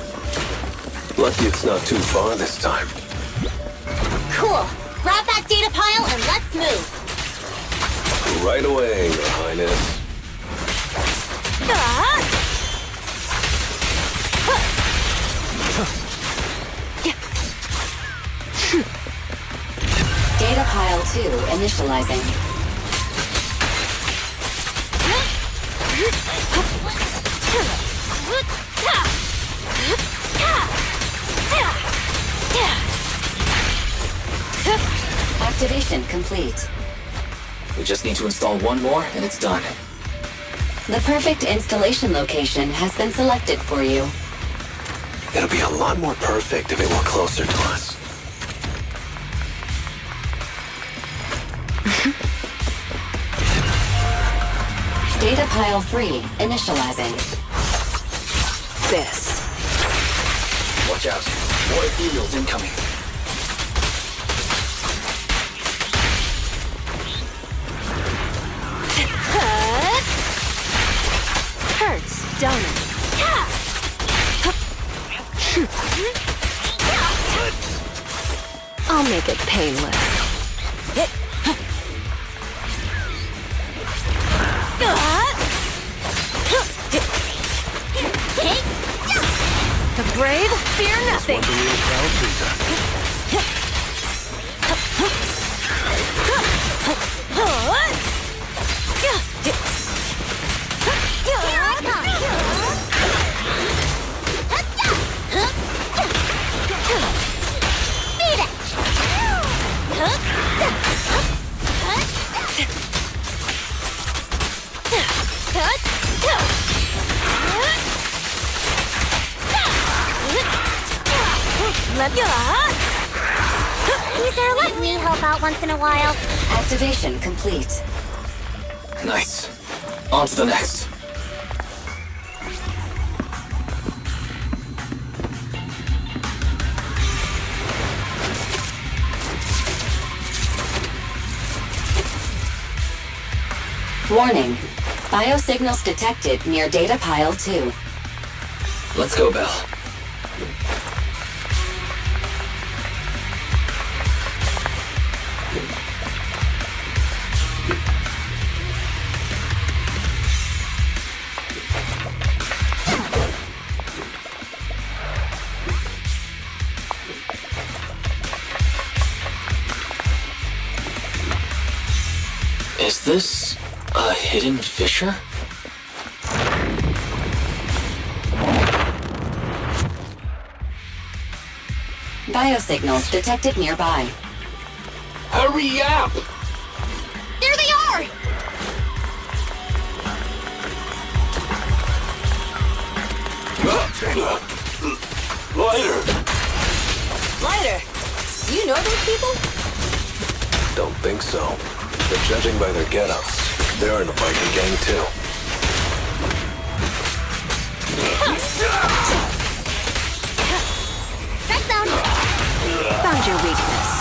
Lucky it's not too far this time. Cool. Grab that data pile and let's move. Right away, Your Highness. Data pile 2 initializing. Activation complete. We just need to install one more and it's done. The perfect installation location has been selected for you. It'll be a lot more perfect if it were closer to us. Data pile 3 initializing. This. Watch out. More ethereals incoming. done. I'll make it painless. The brave fear nothing. Caesar, let me help out once in a while. Activation complete. Nice. On to the next. Warning. Biosignals detected near data pile 2. Let's go, Belle. Is this a hidden fissure? Biosignals detected nearby. Hurry up! There they are! Lighter! Lighter, you know those people? Don't think so. But judging by their get-ups, they're in the biker gang too. Strike zone! Found your weakness.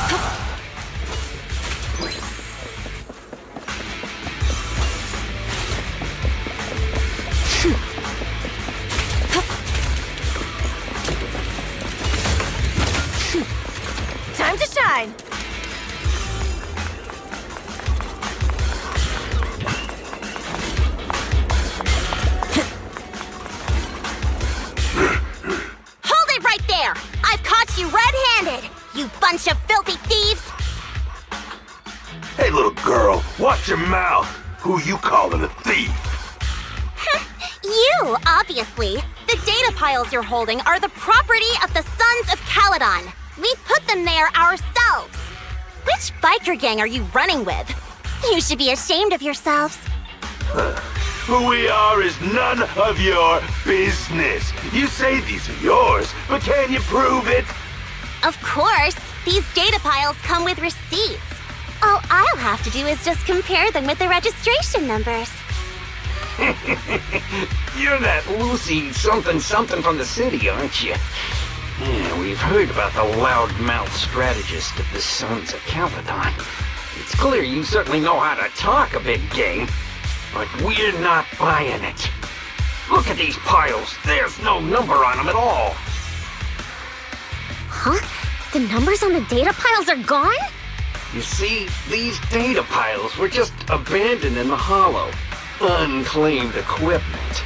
Time to shine. Hold it right there! I've caught you red-handed, you bunch of filthy thieves! Hey, little girl, watch your mouth. Who you calling a thief? You, obviously. The data piles you're holding are the property of the Sons of Caledon. We put them there ourselves. Which biker gang are you running with? You should be ashamed of yourselves. Who we are is none of your business. You say these are yours, but can you prove it? Of course, these data piles come with receipts. All I'll have to do is just compare them with the registration numbers. You're that Lucy something from the city, aren't you? Yeah, we've heard about the loudmouth strategist of the Sons of Caledon. It's clear you certainly know how to talk a big game, but we're not buying it. Look at these piles. There's no number on them at all. Huh? The numbers on the data piles are gone? You see, these data piles were just abandoned in the hollow. Unclaimed equipment.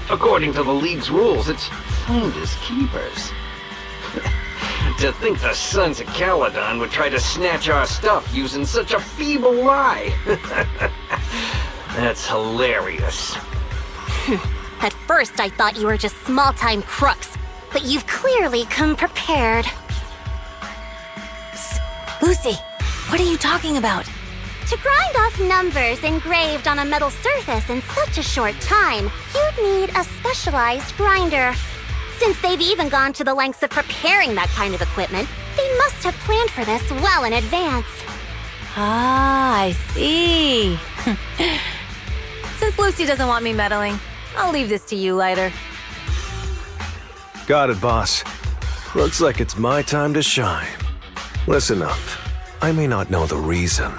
According to the League's rules, it's finders keepers. To think the Sons of Caledon would try to snatch our stuff using such a feeble lie. That's hilarious. At first, I thought you were just small-time crooks, but you've clearly come prepared. Psst. Lucy, what are you talking about? To grind off numbers engraved on a metal surface in such a short time, you'd need a specialized grinder. Since they've even gone to the lengths of preparing that kind of equipment, they must have planned for this well in advance. Ah, I see. Since Lucy doesn't want me meddling, I'll leave this to you, Lighter. Got it, boss. Looks like it's my time to shine. Listen up. I may not know the reason,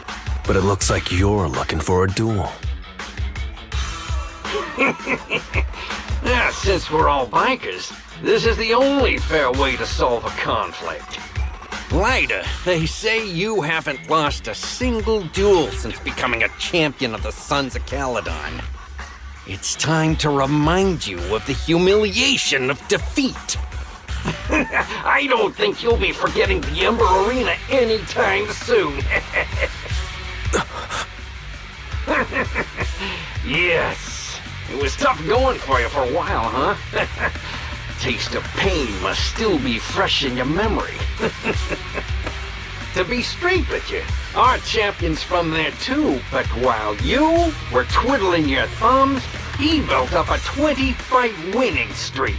but it looks like you're looking for a duel. Since we're all bikers, this is the only fair way to solve a conflict. Lyda, they say you haven't lost a single duel since becoming a champion of the Sons of Caledon. It's time to remind you of the humiliation of defeat. I don't think you'll be forgetting the Ember Arena anytime soon. Yes, it was tough going for you for a while, huh? Taste of pain must still be fresh in your memory. To be straight with you, our champion's from there too, but while you were twiddling your thumbs, he built up a 20-fight winning streak.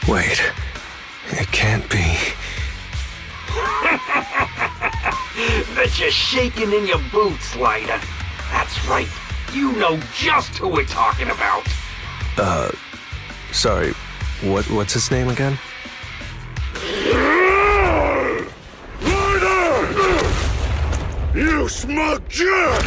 Wait, it can't be. Bet you're shaking in your boots, Lyda. That's right, you know just who we're talking about. Sorry, what's his name again? You smug jerk!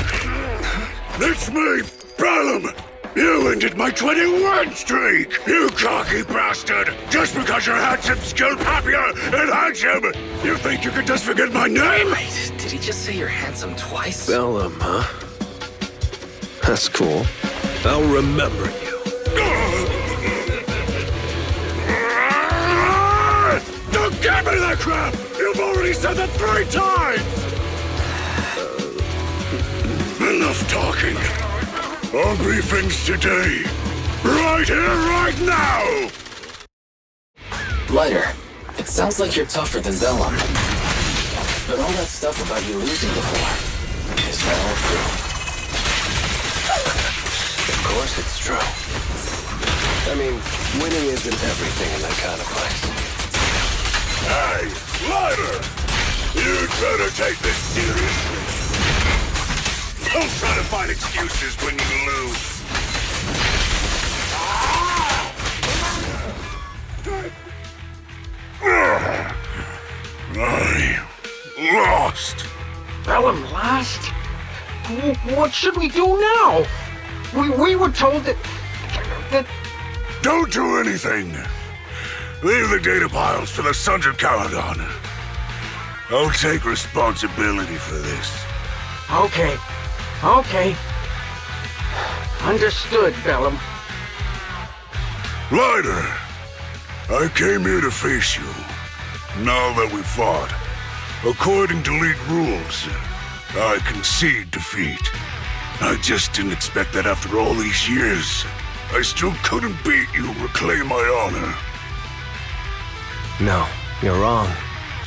It's me, Bellum! You ended my 21 streak! You cocky bastard! Just because you're handsome, skilled, happier, and handsome! You think you can just forget my name? Wait, did he just say you're handsome twice? Bellum, huh? That's cool. I'll remember you. Don't give me that crap! You've already said that 3 times! Enough talking. I'll brief things today. Right here, right now! Lighter, it sounds like you're tougher than Bellum. But all that stuff about you losing before, is that all true? Of course it's true. I mean, winning isn't everything in that kind of place. Hey, Lighter! You'd better take this seriously. Don't try to find excuses when you lose. I lost. Bellum lost? What should we do now? We were told that... Don't do anything. Leave the data piles for the Sons of Caledon. I'll take responsibility for this. Okay. Understood, Bellum. Lighter, I came here to face you. Now that we fought, according to League rules, I concede defeat. I just didn't expect that after all these years, I still couldn't beat you, reclaim my honor. No, you're wrong.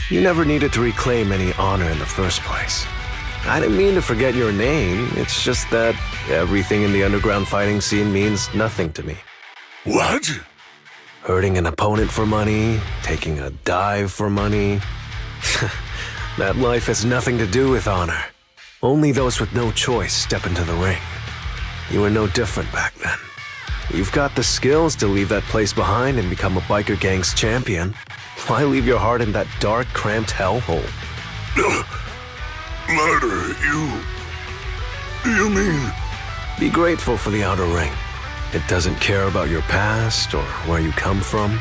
You never needed to reclaim any honor in the first place. I didn't mean to forget your name, it's just that everything in the underground fighting scene means nothing to me. What? Hurting an opponent for money, taking a dive for money. That life has nothing to do with honor. Only those with no choice step into the ring. You were no different back then. You've got the skills to leave that place behind and become a biker gang's champion. Why leave your heart in that dark, cramped hellhole? Lighter, you mean... Be grateful for the outer ring. It doesn't care about your past or where you come from.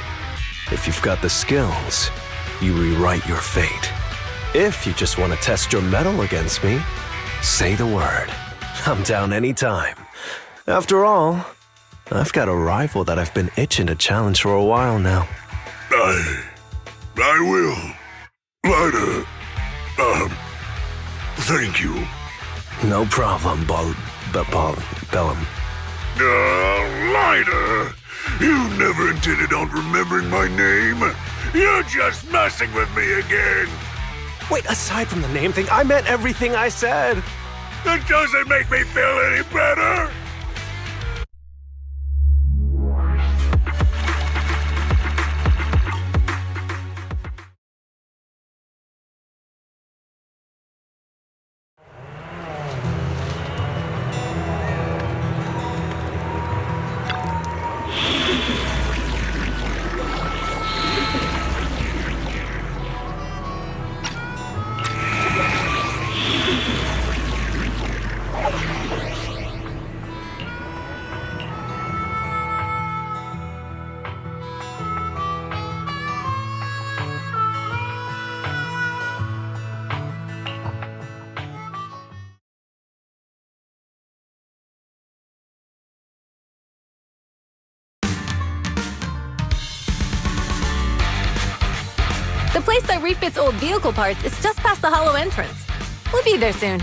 If you've got the skills, you rewrite your fate. If you just want to test your mettle against me, say the word. I'm down anytime. After all, I've got a rival that I've been itching to challenge for a while now. I will. Lighter, thank you. No problem, Bellum. Lighter! You never intended on remembering my name. You're just messing with me again. Wait, aside from the name thing, I meant everything I said. That doesn't make me feel any better. place that refits old vehicle parts is just past the hollow entrance. We'll be there soon.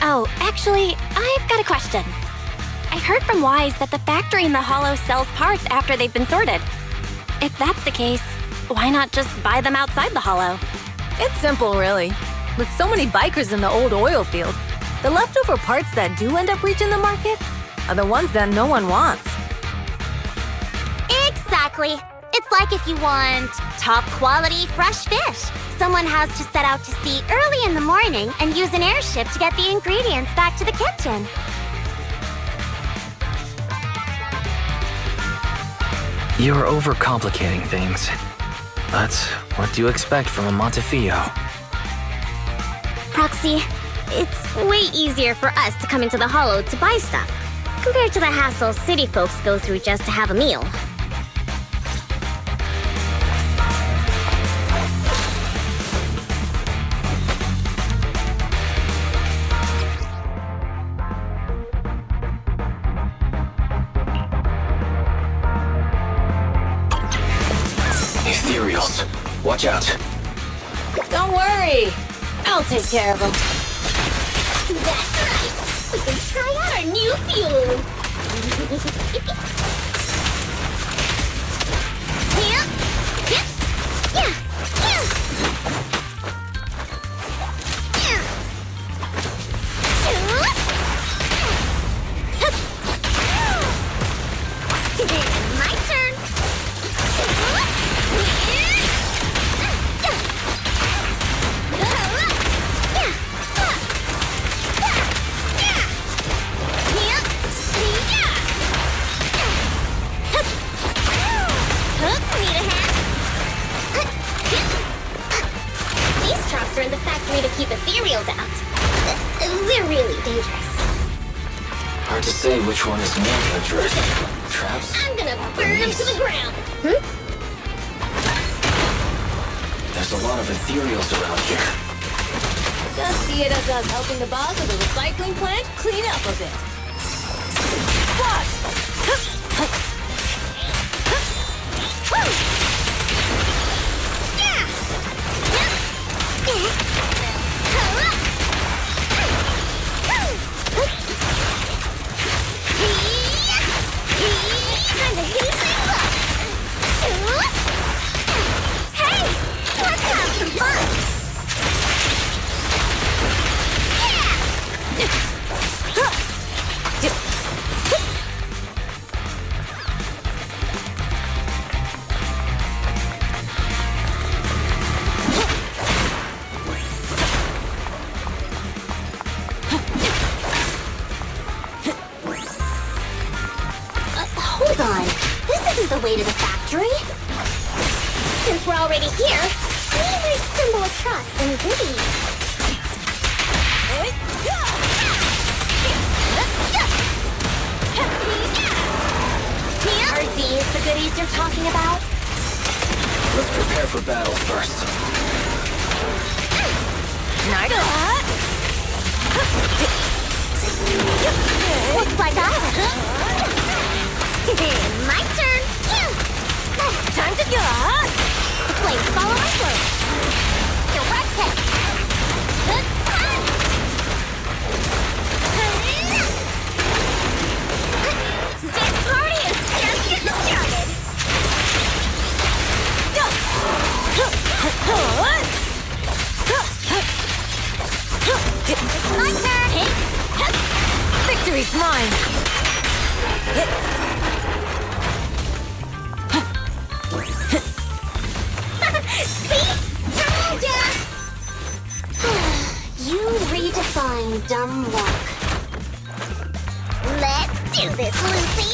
Oh, actually, I've got a question. I heard from Wise that the factory in the hollow sells parts after they've been sorted. If that's the case, why not just buy them outside the hollow? It's simple, really. With so many bikers in the old oil field, the leftover parts that do end up reaching the market are the ones that no one wants. Exactly. It's like if you want top quality fresh fish. Someone has to set out to sea early in the morning and use an airship to get the ingredients back to the kitchen. You're overcomplicating things. But what do you expect from a Montefiore? Proxy, it's way easier for us to come into the Hollow to buy stuff, compared to the hassle city folks go through just to have a meal. Ethereals. Watch out. Don't worry. I'll take care of them. That's right! We can try out our new fuel! My turn! These trucks are in the factory to keep ethereals out. They're really dangerous. Hard to say which one is more dangerous. Traps? I'm gonna burn them to the ground! There's a lot of ethereals around here. Just see it as us helping the boss of the recycling plant clean up a bit. Time to heat things up! Hey! Let's have some fun! Hold on. This isn't the way to the factory. Since we're already here, we might stumble across some goodies. Are these the goodies you're talking about? Let's prepare for battle first. Looks like I have my turn! Time to go! The flames follow my flow! Direct hit! This party is just getting started! My turn! Victory's mine! See? Told ya! You redefine dumb luck. Let's do this, Lucy!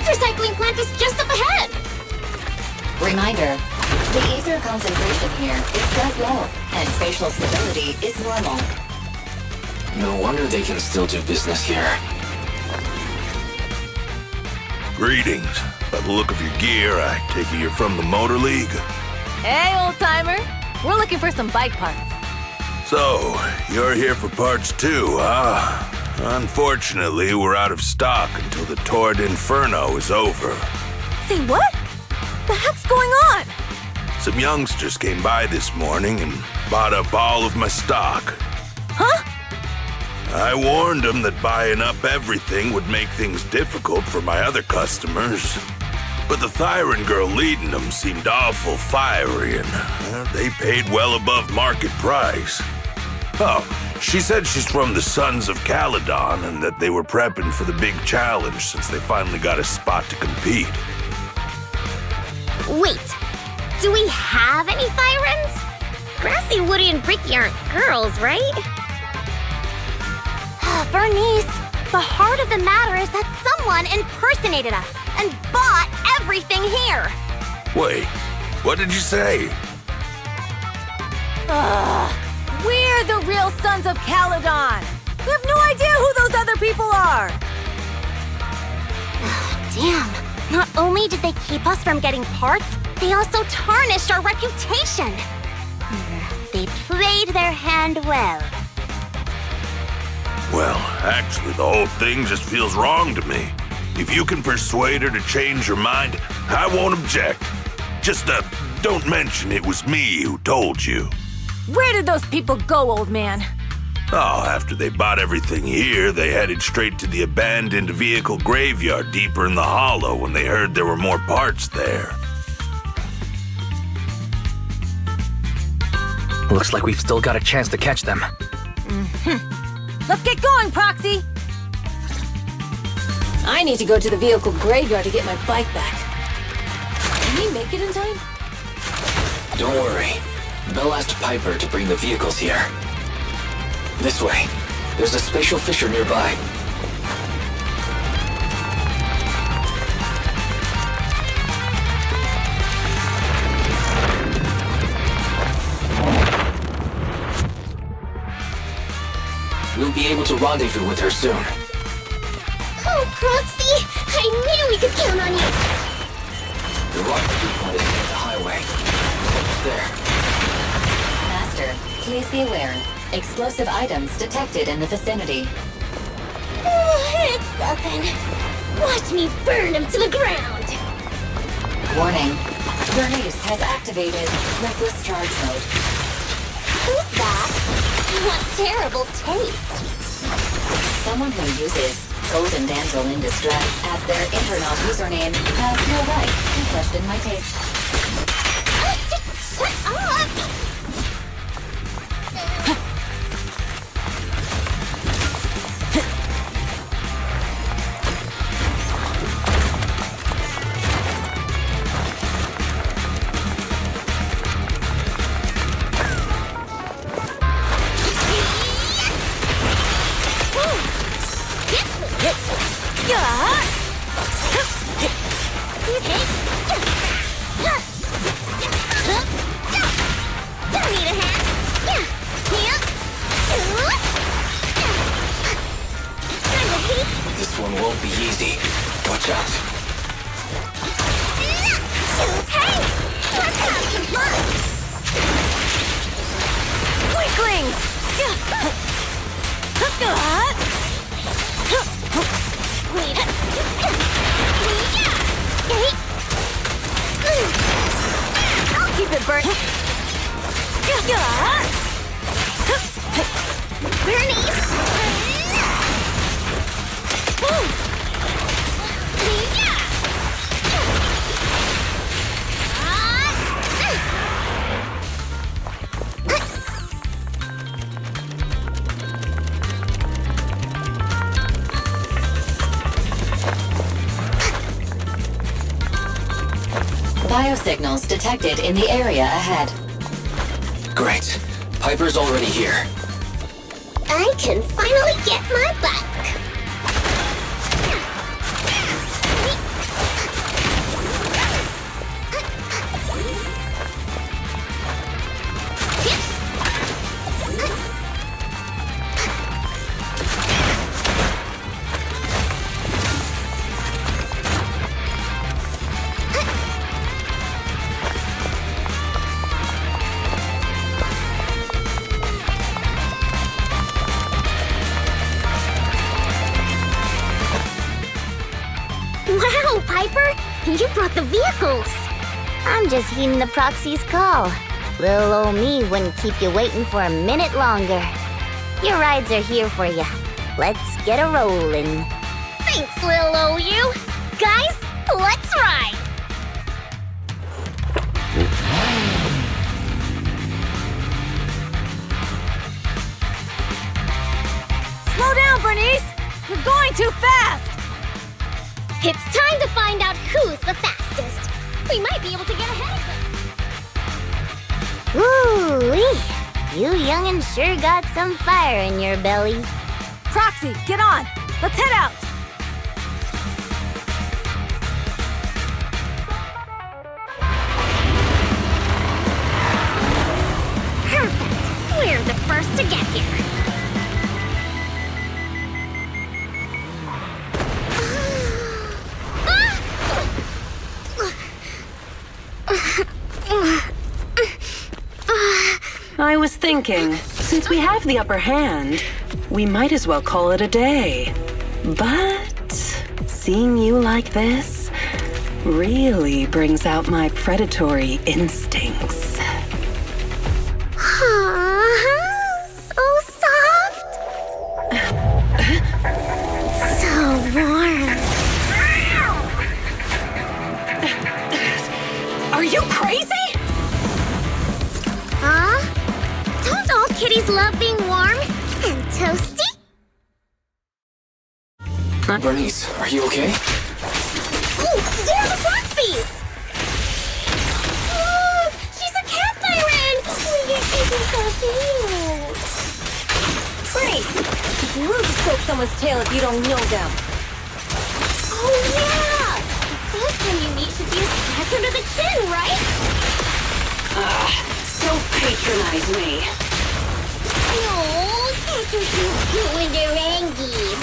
Recycling plant is just up ahead! Reminder, the ether concentration here is quite low, and spatial stability is normal. No wonder they can still do business here. Greetings. By the look of your gear, I take it you're from the Motor League. Hey, old-timer. We're looking for some bike parts. So, you're here for parts too, huh? Unfortunately, we're out of stock until the Tour d'Inferno is over. Say what? The heck's going on? Some youngsters came by this morning and bought up all of my stock. Huh? I warned them that buying up everything would make things difficult for my other customers. But the Thyron girl leading them seemed awful fiery, and they paid well above market price. Oh, she said she's from the Sons of Caledon and that they were prepping for the big challenge since they finally got a spot to compete. Wait, do we have any Thyrans? Grassy, Woody, and Bricky aren't girls, right? Bernice, the heart of the matter is that someone impersonated us and bought everything here. Wait, what did you say? We're the real Sons of Caledon. We have no idea who those other people are. Damn, not only did they keep us from getting parts, they also tarnished our reputation. They played their hand well. Well, actually, the whole thing just feels wrong to me. If you can persuade her to change her mind, I won't object. Just, don't mention it was me who told you. Where did those people go, old man? Oh, after they bought everything here, they headed straight to the abandoned vehicle graveyard deeper in the hollow when they heard there were more parts there. Looks like we've still got a chance to catch them. Let's get going, Proxy! I need to go to the vehicle graveyard to get my bike back. Can we make it in time? Don't worry. Bell asked Piper to bring the vehicles here. This way. There's a spatial fissure nearby. We'll be able to rendezvous with her soon. Oh, Proxy! I knew we could count on you! The rendezvous point is near the highway. There. Master, please be aware. Explosive items detected in the vicinity. It's nothing. Watch me burn him to the ground! Warning. Bernice has activated reckless charge mode. Who's that? What terrible taste! Someone who uses Golden Damsel in Distress as their Inferno username has no right to question my taste. Shut up! This one won't be easy. Watch out. Hey! Let's have some fun! Weaklings! I'll keep it burnt. Biosignals detected in the area ahead. Great. Piper's already here. I can finally get my bike. sniper? You brought the vehicles! I'm just heeding the proxy's call. Little old me wouldn't keep you waiting for a minute longer. Your rides are here for you. Let's get a rollin'. Thanks, little old you. Guys, let's ride! Slow down, Bernice! You're going too fast! It's time to find out who's the fastest. We might be able to get ahead of them. Ooh-wee. You young'uns sure got some fire in your belly. Proxy, get on! Let's head out! Perfect. We're the first to get here. I was thinking, since we have the upper hand, we might as well call it a day. But seeing you like this really brings out my predatory instincts. So soft. So warm. Are you crazy? Huh? Don't all kitties love being warm and toasty? Bernice, are you okay? Ooh, they're the proxies! Look! She's a cat siren! She's so cute! Bernice, it's rude to stroke someone's tail if you don't know them. Oh, yeah! The first time you meet should be a scratch under the chin, right? Don't patronize me. No, cats are so cute when they're angry.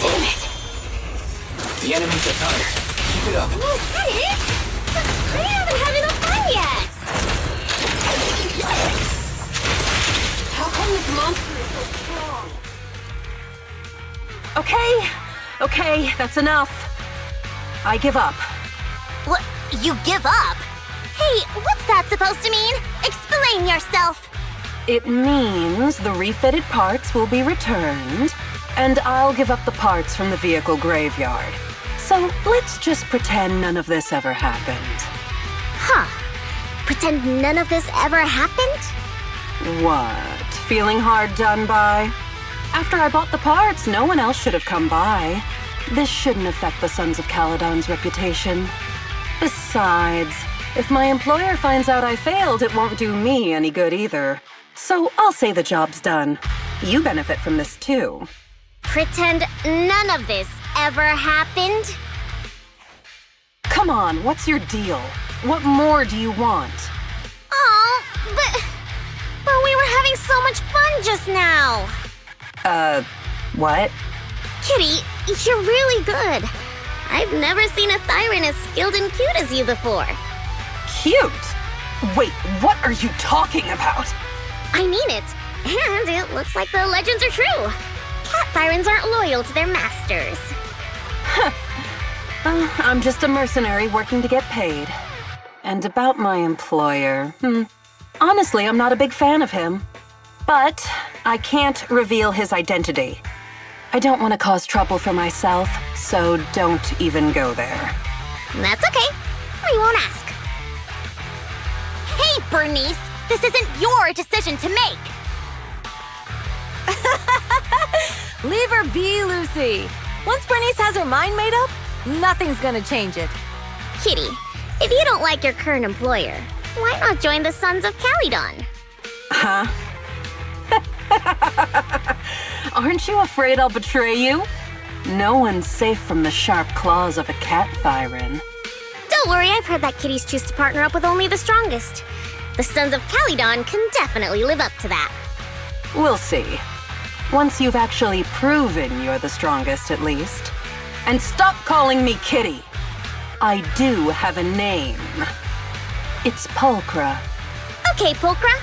Damn it. The enemies are tired. Keep it up. Oh, is that it? But I haven't had enough fun yet. How come this monster is so strong? Okay, that's enough. I give up. What? You give up? Hey, what's that supposed to mean? Explain yourself. It means the refitted parts will be returned, and I'll give up the parts from the vehicle graveyard. So let's just pretend none of this ever happened. Huh. Pretend none of this ever happened? What? Feeling hard done by? After I bought the parts, no one else should have come by. This shouldn't affect the Sons of Caledon's reputation. Besides, if my employer finds out I failed, it won't do me any good either. So I'll say the job's done. You benefit from this too. Pretend none of this ever happened? Come on, what's your deal? What more do you want? Oh, but we were having so much fun just now. What? Kitty, you're really good. I've never seen a Thyran as skilled and cute as you before. Cute? Wait, what are you talking about? I mean it. And it looks like the legends are true. Cat Thyrans aren't loyal to their masters. I'm just a mercenary working to get paid. And about my employer, honestly, I'm not a big fan of him. But I can't reveal his identity. I don't want to cause trouble for myself, so don't even go there. That's okay. We won't ask. Hey, Bernice! This isn't your decision to make! Leave her be, Lucy. Once Bernice has her mind made up, nothing's gonna change it. Kitty, if you don't like your current employer, why not join the Sons of Caledon? Huh? Aren't you afraid I'll betray you? No one's safe from the sharp claws of a cat Thyran. Don't worry, I've heard that kitties choose to partner up with only the strongest. The Sons of Caledon can definitely live up to that. We'll see. Once you've actually proven you're the strongest, at least. And stop calling me Kitty. I do have a name. It's Pulchra. Okay, Pulchra.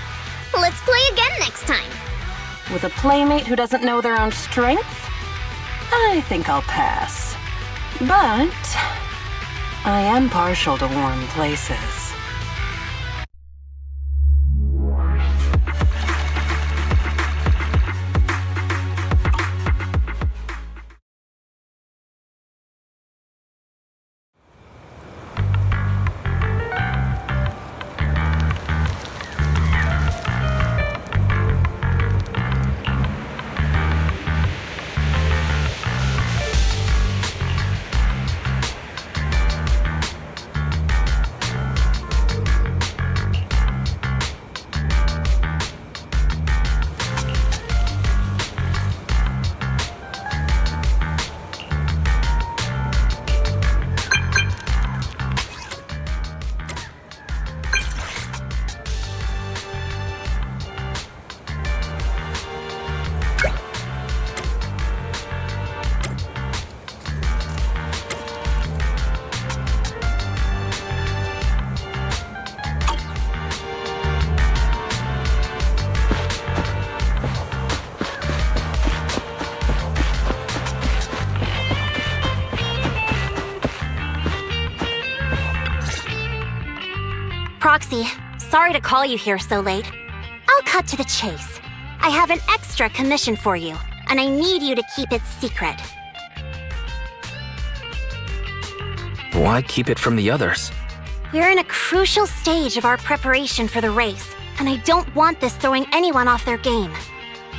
Let's play again next time. With a playmate who doesn't know their own strength? I think I'll pass. But I am partial to warm places. Proxy, sorry to call you here so late. I'll cut to the chase. I have an extra commission for you, and I need you to keep it secret. Why keep it from the others? We're in a crucial stage of our preparation for the race, and I don't want this throwing anyone off their game.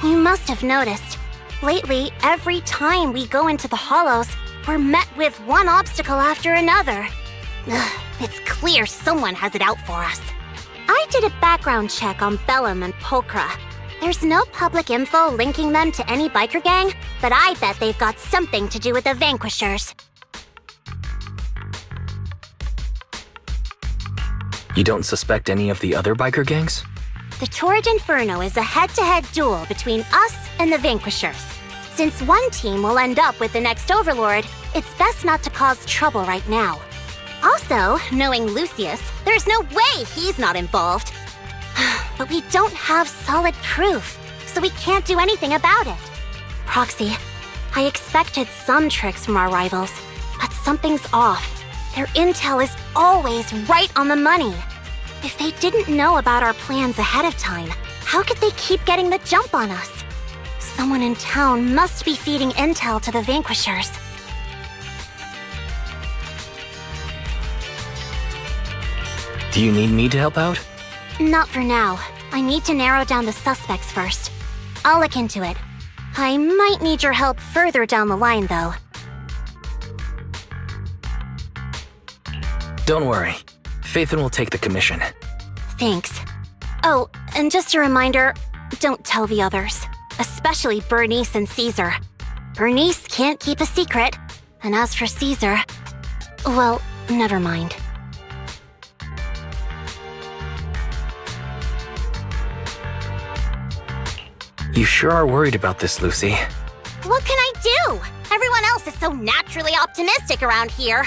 You must have noticed. Lately, every time we go into the hollows, we're met with one obstacle after another. Ugh, it's clear someone has it out for us. I did a background check on Bellum and Pulchra. There's no public info linking them to any biker gang, but I bet they've got something to do with the Vanquishers. You don't suspect any of the other biker gangs? The Torrid Inferno is a head-to-head duel between us and the Vanquishers. Since one team will end up with the next Overlord, it's best not to cause trouble right now. Also, knowing Lucius, there's no way he's not involved. But we don't have solid proof, so we can't do anything about it. Proxy, I expected some tricks from our rivals, but something's off. Their intel is always right on the money. If they didn't know about our plans ahead of time, how could they keep getting the jump on us? Someone in town must be feeding intel to the Vanquishers. Do you need me to help out? Not for now. I need to narrow down the suspects first. I'll look into it. I might need your help further down the line, though. Don't worry. Phaethon will take the commission. Thanks. Oh, and just a reminder, don't tell the others. Especially Bernice and Caesar. Bernice can't keep a secret. And as for Caesar, well, never mind. You sure are worried about this, Lucy. What can I do? Everyone else is so naturally optimistic around here.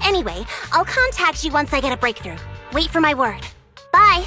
Anyway, I'll contact you once I get a breakthrough. Wait for my word. Bye.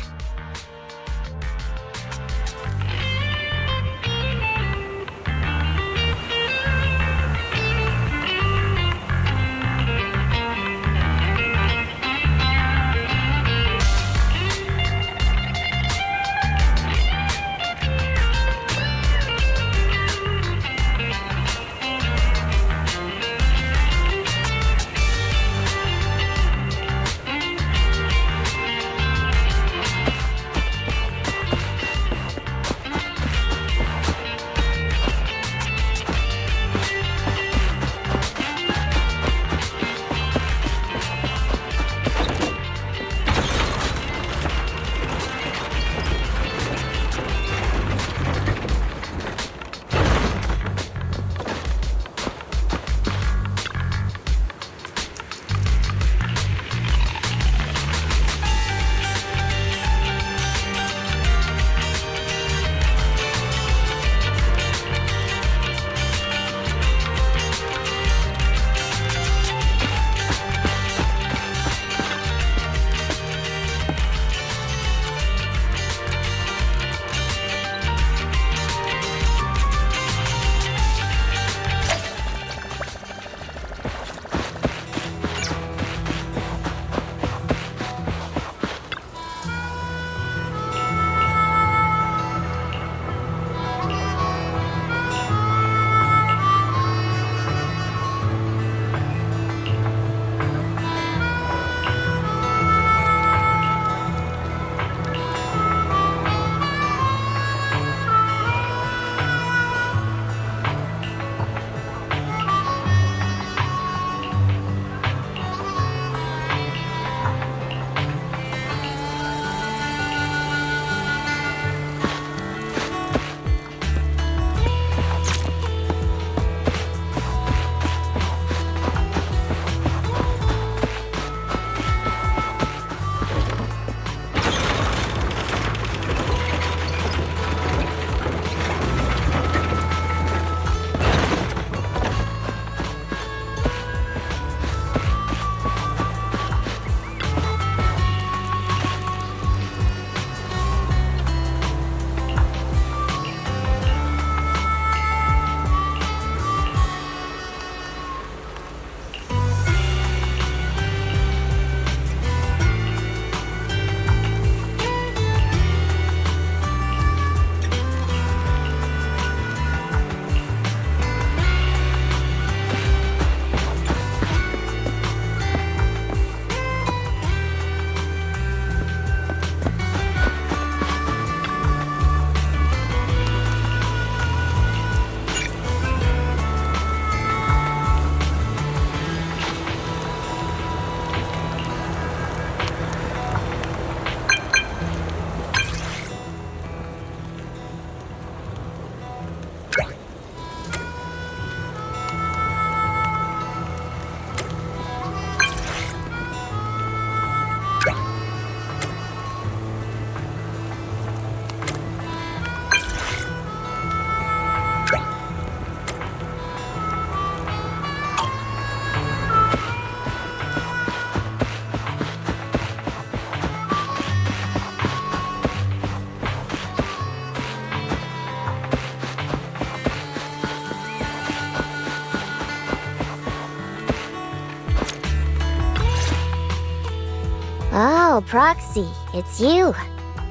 Oh, Proxy, it's you.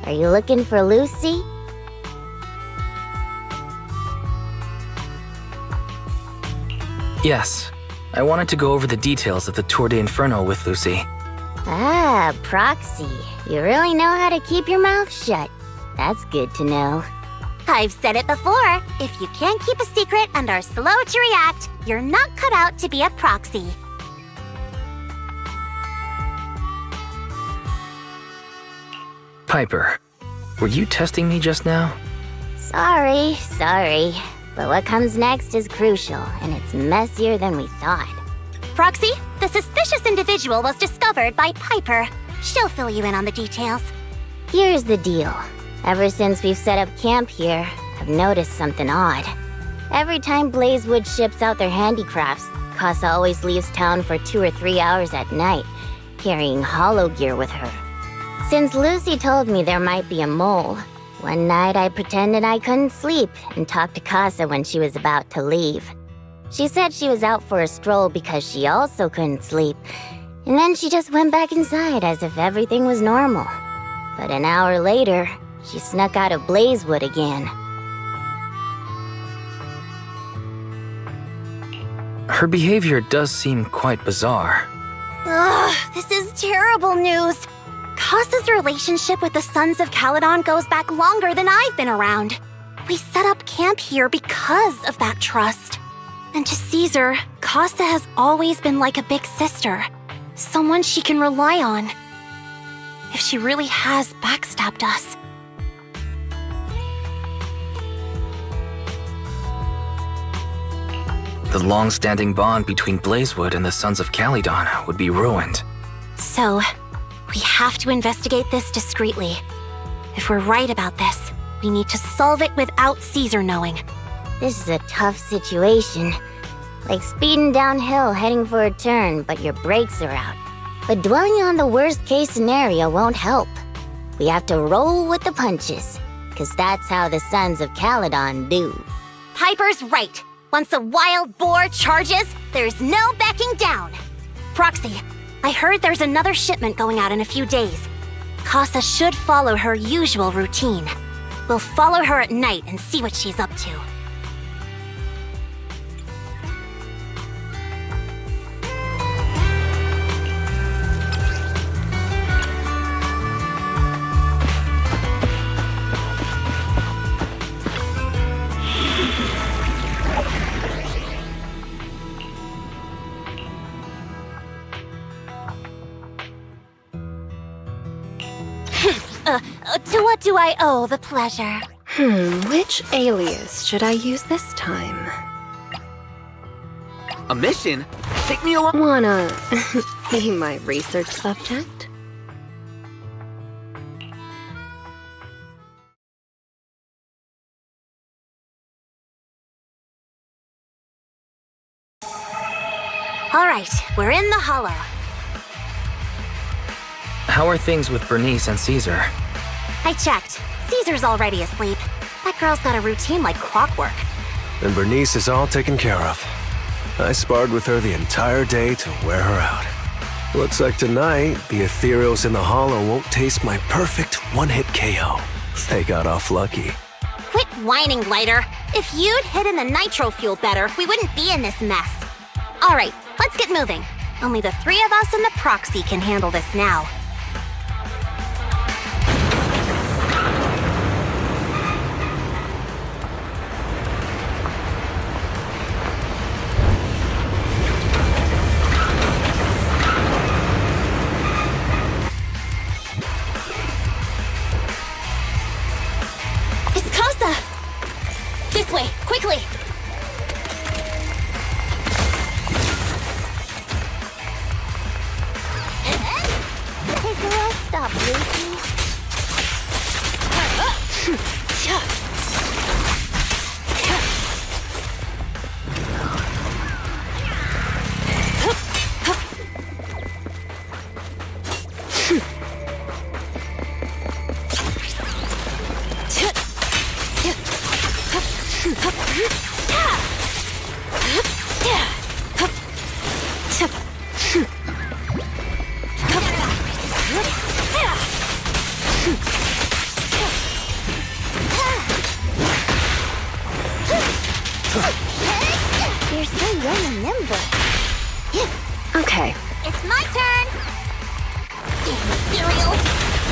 Are you looking for Lucy? Yes. I wanted to go over the details of the Tour de Inferno with Lucy. Ah, Proxy. You really know how to keep your mouth shut. That's good to know. I've said it before. If you can't keep a secret and are slow to react, you're not cut out to be a proxy. Piper, were you testing me just now? Sorry. But what comes next is crucial, and it's messier than we thought. Proxy, the suspicious individual was discovered by Piper. She'll fill you in on the details. Here's the deal. Ever since we've set up camp here, I've noticed something odd. Every time Blazewood ships out their handicrafts, Casa always leaves town for 2 or 3 hours at night, carrying hollow gear with her. Since Lucy told me there might be a mole, one night I pretended I couldn't sleep and talked to Casa when she was about to leave. She said she was out for a stroll because she also couldn't sleep, and then she just went back inside as if everything was normal. But an hour later, she snuck out of Blazewood again. Her behavior does seem quite bizarre. Ugh, this is terrible news. Casa's relationship with the Sons of Caledon goes back longer than I've been around. We set up camp here because of that trust. And to Caesar, Casa has always been like a big sister. Someone she can rely on. If she really has backstabbed us. The long-standing bond between Blazewood and the Sons of Caledon would be ruined. So, we have to investigate this discreetly. If we're right about this, we need to solve it without Caesar knowing. This is a tough situation. Like speeding downhill heading for a turn, but your brakes are out. But dwelling on the worst-case scenario won't help. We have to roll with the punches, because that's how the Sons of Caledon do. Piper's right. Once a wild boar charges, there's no backing down. Proxy, I heard there's another shipment going out in a few days. Casa should follow her usual routine. We'll follow her at night and see what she's up to. To what do I owe the pleasure? Which alias should I use this time? A mission? Take me along. Wanna be my research subject? All right, we're in the hollow. How are things with Bernice and Caesar? I checked. Caesar's already asleep. That girl's got a routine like clockwork. And Bernice is all taken care of. I sparred with her the entire day to wear her out. Looks like tonight, the ethereals in the hollow won't taste my perfect one-hit KO. They got off lucky. Quit whining, Lighter. If you'd hidden the nitro fuel better, we wouldn't be in this mess. All right, let's get moving. Only the 3 of us and the proxy can handle this now. This way, quickly! You're so young and nimble. Okay. It's my turn! Cereal!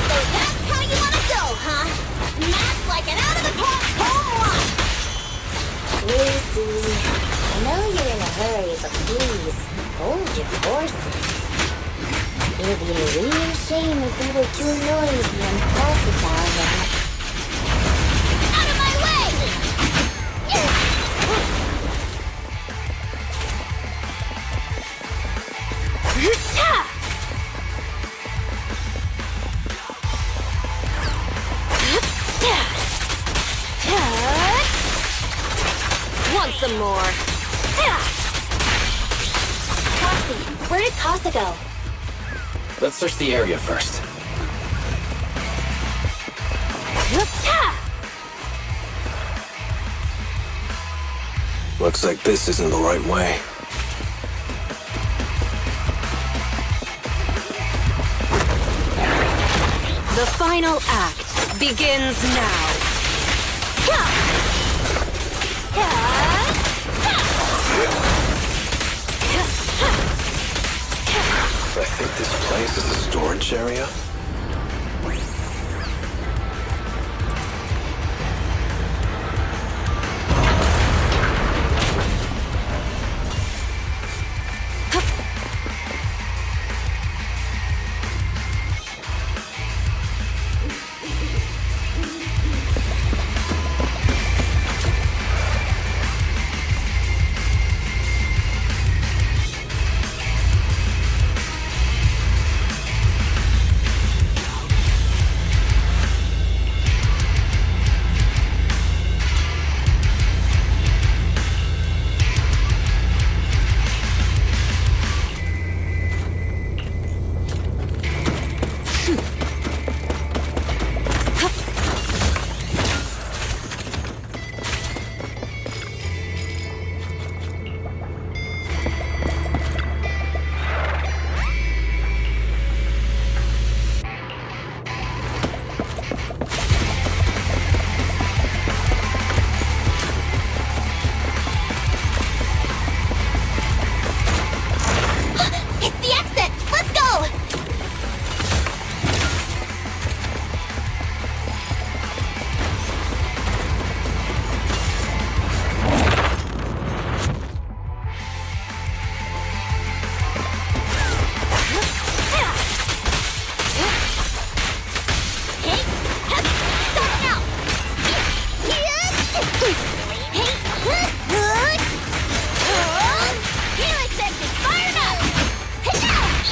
So that's how you wanna go, huh? Smash like an out-of-the-park home run! Lucy, I know you're in a hurry, but please, hold your horses. It would be a real shame if we were too noisy and versatile then. Out of my way! Want some more? Foxy, where did Casa go? Let's search the area first. Looks like this isn't the right way. The final act begins now. I think this place is a storage area.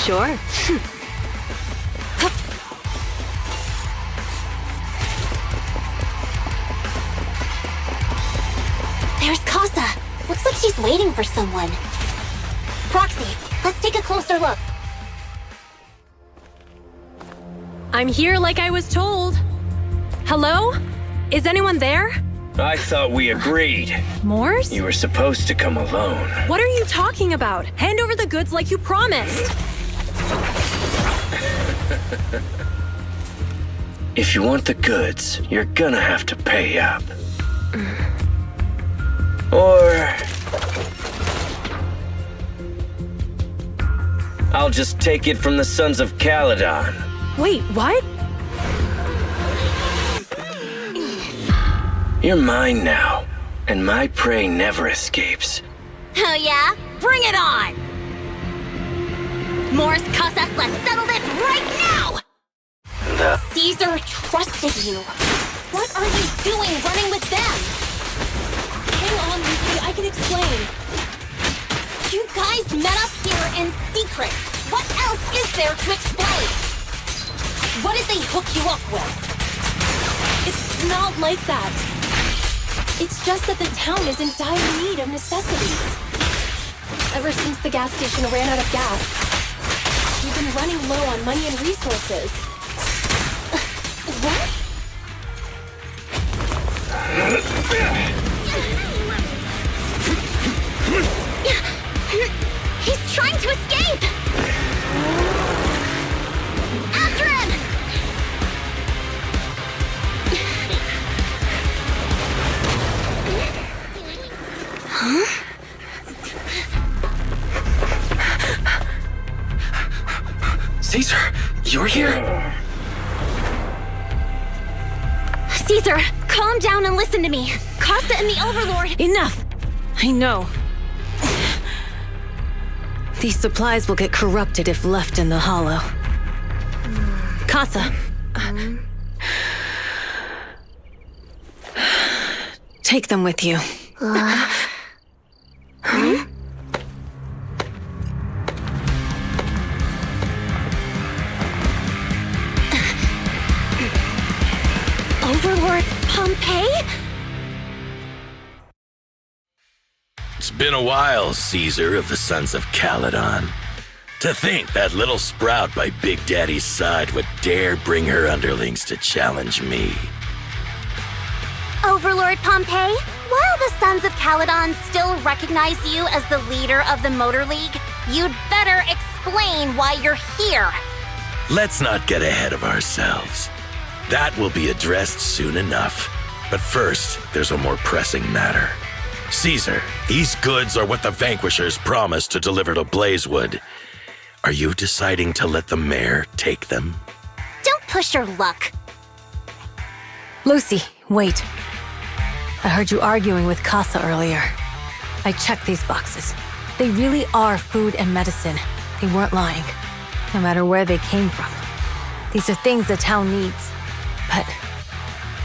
Sure. There's Casa. Looks like she's waiting for someone. Proxy, let's take a closer look. I'm here like I was told. Hello? Is anyone there? I thought we agreed. Morse? You were supposed to come alone. What are you talking about? Hand over the goods like you promised. If you want the goods, you're gonna have to pay up. Or I'll just take it from the Sons of Caledon. Wait, what? You're mine now, and my prey never escapes. Oh yeah? Bring it on! Morse, Casa, let's settle this right now! Caesar trusted you. What are you doing running with them? Hang on, Lucy, I can explain. You guys met up here in secret. What else is there to explain? What did they hook you up with? It's not like that. It's just that the town is in dire need of necessities. Ever since the gas station ran out of gas, we've been running low on money and resources. What? He's trying to escape! After him! Caesar, calm down and listen to me. Casa and the Overlord... Enough! I know. These supplies will get corrupted if left in the hollow. Casa. Take them with you. Overlord Pompeii? It's been a while, Caesar of the Sons of Caledon. To think that little sprout by Big Daddy's side would dare bring her underlings to challenge me. Overlord Pompeii, while the Sons of Caledon still recognize you as the leader of the Motor League, you'd better explain why you're here. Let's not get ahead of ourselves. That will be addressed soon enough. But first, there's a more pressing matter. Caesar, these goods are what the Vanquishers promised to deliver to Blazewood. Are you deciding to let the mayor take them? Don't push your luck. Lucy, wait. I heard you arguing with Casa earlier. I checked these boxes. They really are food and medicine. They weren't lying, no matter where they came from. These are things the town needs. But,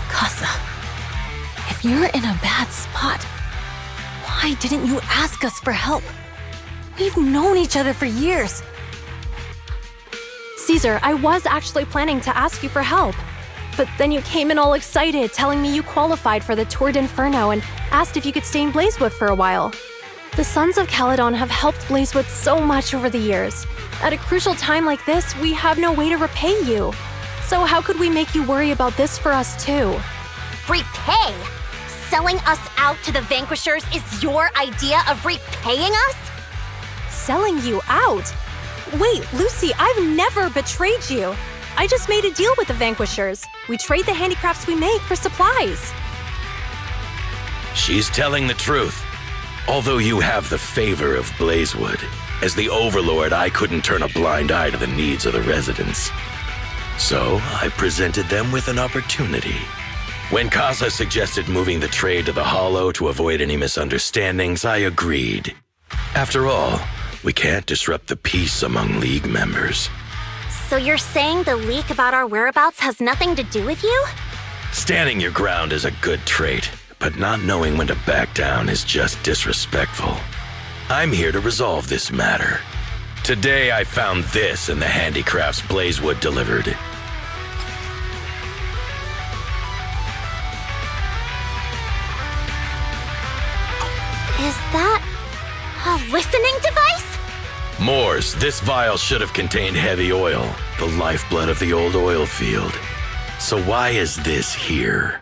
Casa, if you're in a bad spot, why didn't you ask us for help? We've known each other for years. Caesar, I was actually planning to ask you for help. But then you came in all excited, telling me you qualified for the Tour d'Inferno and asked if you could stay in Blazewood for a while. The Sons of Caledon have helped Blazewood so much over the years. At a crucial time like this, we have no way to repay you. So how could we make you worry about this for us too? Repay? Selling us out to the Vanquishers is your idea of repaying us? Selling you out? Wait, Lucy, I've never betrayed you. I just made a deal with the Vanquishers. We trade the handicrafts we make for supplies. She's telling the truth. Although you have the favor of Blazewood, as the Overlord, I couldn't turn a blind eye to the needs of the residents. So I presented them with an opportunity. When Casa suggested moving the trade to the Hollow to avoid any misunderstandings, I agreed. After all, we can't disrupt the peace among League members. So you're saying the leak about our whereabouts has nothing to do with you? Standing your ground is a good trait, but not knowing when to back down is just disrespectful. I'm here to resolve this matter. Today I found this in the handicrafts Blazewood delivered. Is that a listening device? Moors, this vial should have contained heavy oil, the lifeblood of the old oil field. So why is this here?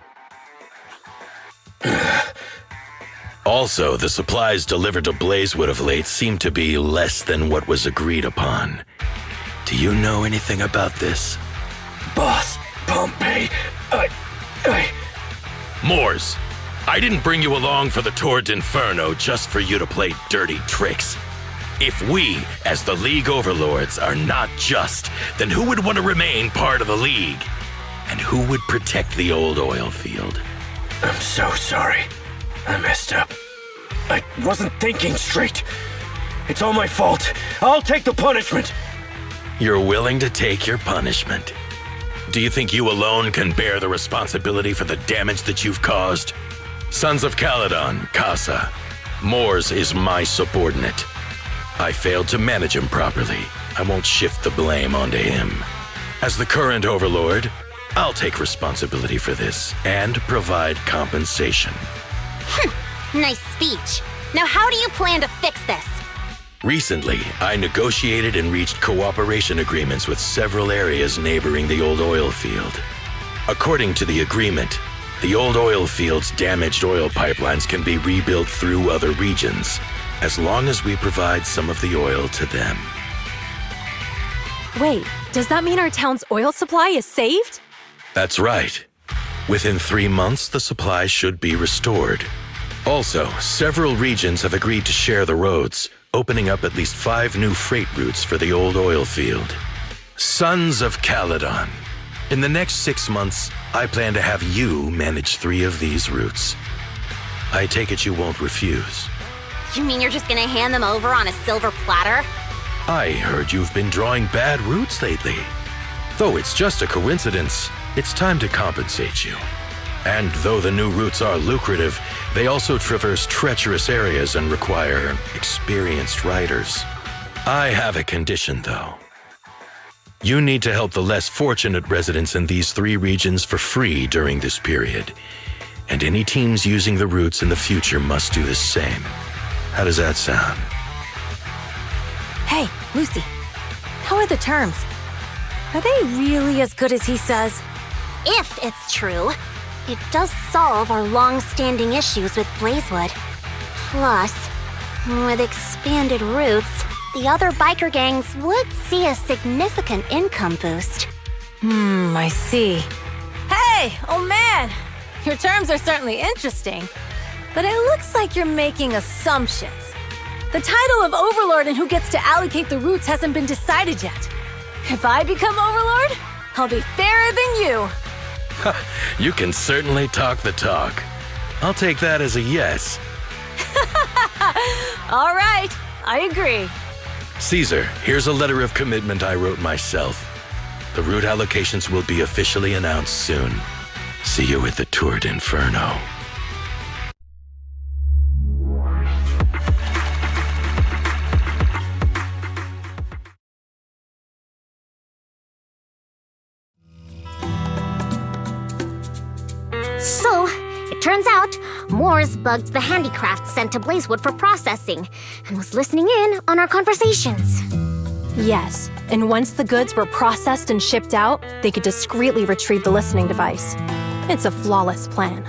Also, the supplies delivered to Blazewood of late seem to be less than what was agreed upon. Do you know anything about this? Boss, Pompeii, Moors, I didn't bring you along for the Tour d'Inferno just for you to play dirty tricks. If we, as the League Overlords, are not just, then who would want to remain part of the League? And who would protect the old oil field? I'm so sorry. I messed up. I wasn't thinking straight. It's all my fault. I'll take the punishment. You're willing to take your punishment. Do you think you alone can bear the responsibility for the damage that you've caused? Sons of Caledon, Casa. Moors is my subordinate. I failed to manage him properly. I won't shift the blame onto him. As the current Overlord, I'll take responsibility for this and provide compensation. Nice speech. Now how do you plan to fix this? Recently, I negotiated and reached cooperation agreements with several areas neighboring the old oil field. According to the agreement, the old oil field's damaged oil pipelines can be rebuilt through other regions, as long as we provide some of the oil to them. Wait, does that mean our town's oil supply is saved? That's right. Within 3 months, the supply should be restored. Also, several regions have agreed to share the roads, opening up at least 5 new freight routes for the old oil field. Sons of Caledon, In the next 6 months, I plan to have you manage 3 of these routes. I take it you won't refuse. You mean you're just gonna hand them over on a silver platter? I heard you've been drawing bad routes lately. Though it's just a coincidence, it's time to compensate you. And though the new routes are lucrative, they also traverse treacherous areas and require experienced riders. I have a condition, though. You need to help the less fortunate residents in these 3 regions for free during this period. And any teams using the routes in the future must do the same. How does that sound? Hey, Lucy. How are the terms? Are they really as good as he says? If it's true, it does solve our long-standing issues with Blazewood. Plus, with expanded routes, the other biker gangs would see a significant income boost. I see. Hey, old man! Your terms are certainly interesting, but it looks like you're making assumptions. The title of Overlord and who gets to allocate the routes hasn't been decided yet. If I become Overlord, I'll be fairer than you. You can certainly talk the talk. I'll take that as a yes. All right, I agree. Caesar, here's a letter of commitment I wrote myself. The route allocations will be officially announced soon. See you at the Tour d'Inferno. So, it turns out, Moores bugged the handicraft sent to Blazewood for processing and was listening in on our conversations. Yes, and once the goods were processed and shipped out, they could discreetly retrieve the listening device. It's a flawless plan.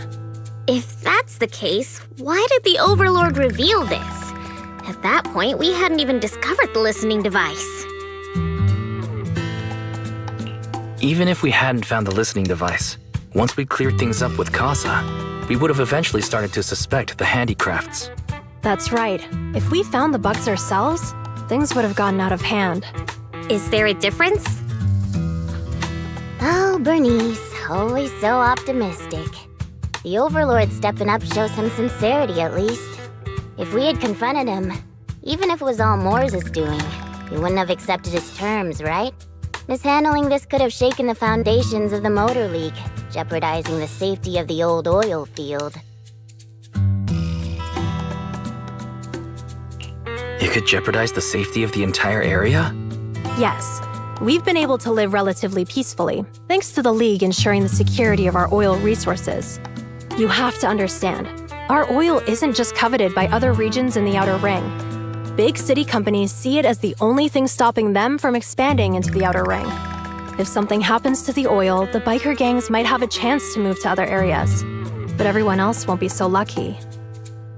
If that's the case, why did the Overlord reveal this? At that point, we hadn't even discovered the listening device. Even if we hadn't found the listening device, once we cleared things up with Casa, we would have eventually started to suspect the handicrafts. That's right. If we found the bugs ourselves, things would have gotten out of hand. Is there a difference? Oh, Bernice, always so optimistic. The Overlord stepping up shows some sincerity, at least. If we had confronted him, even if it was all Moores' doing, he wouldn't have accepted his terms, right? Mishandling this could have shaken the foundations of the Motor League, jeopardizing the safety of the old oil field. It could jeopardize the safety of the entire area? Yes. We've been able to live relatively peacefully, thanks to the League ensuring the security of our oil resources. You have to understand, our oil isn't just coveted by other regions in the Outer Ring. Big city companies see it as the only thing stopping them from expanding into the Outer Ring. If something happens to the oil, the biker gangs might have a chance to move to other areas. But everyone else won't be so lucky.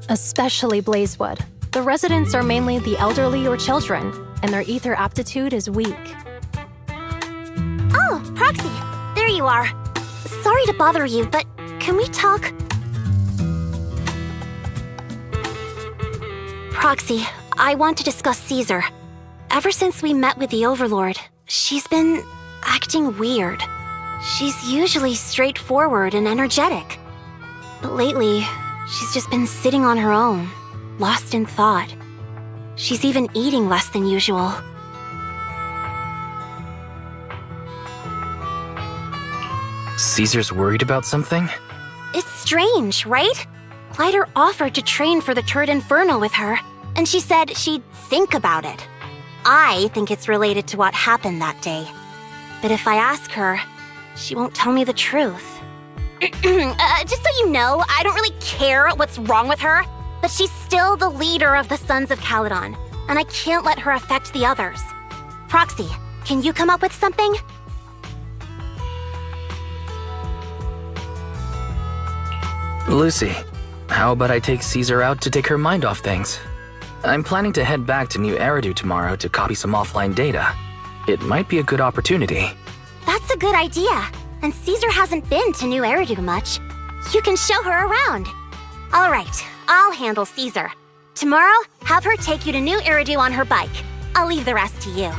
Especially Blazewood. The residents are mainly the elderly or children, and their ether aptitude is weak. Oh, Proxy, there you are. Sorry to bother you, but can we talk? Proxy, I want to discuss Caesar. Ever since we met with the Overlord, she's been acting weird. She's usually straightforward and energetic. But lately, she's just been sitting on her own, lost in thought. She's even eating less than usual. Caesar's worried about something? It's strange, right? Lighter offered to train for the Tour d'Inferno with her, and she said she'd think about it. I think it's related to what happened that day. But if I ask her, she won't tell me the truth. Just so you know, I don't really care what's wrong with her, but she's still the leader of the Sons of Caledon, and I can't let her affect the others. Proxy, can you come up with something? Lucy, how about I take Caesar out to take her mind off things? I'm planning to head back to New Eridu tomorrow to copy some offline data. It might be a good opportunity. That's a good idea. And Caesar hasn't been to New Eridu much. You can show her around. All right, I'll handle Caesar. Tomorrow, have her take you to New Eridu on her bike. I'll leave the rest to you.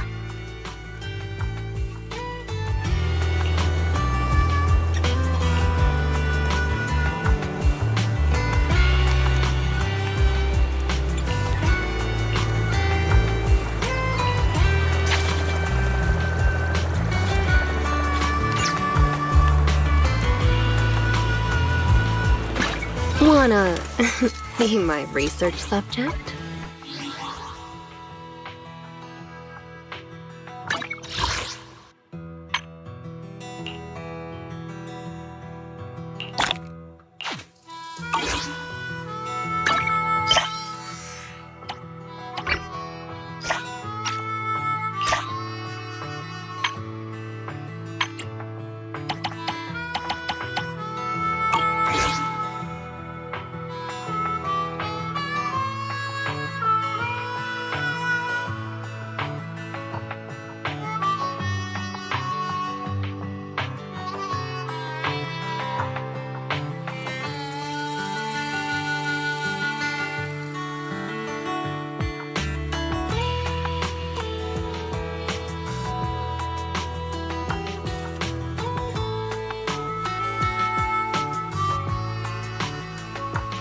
Wanna be my research subject?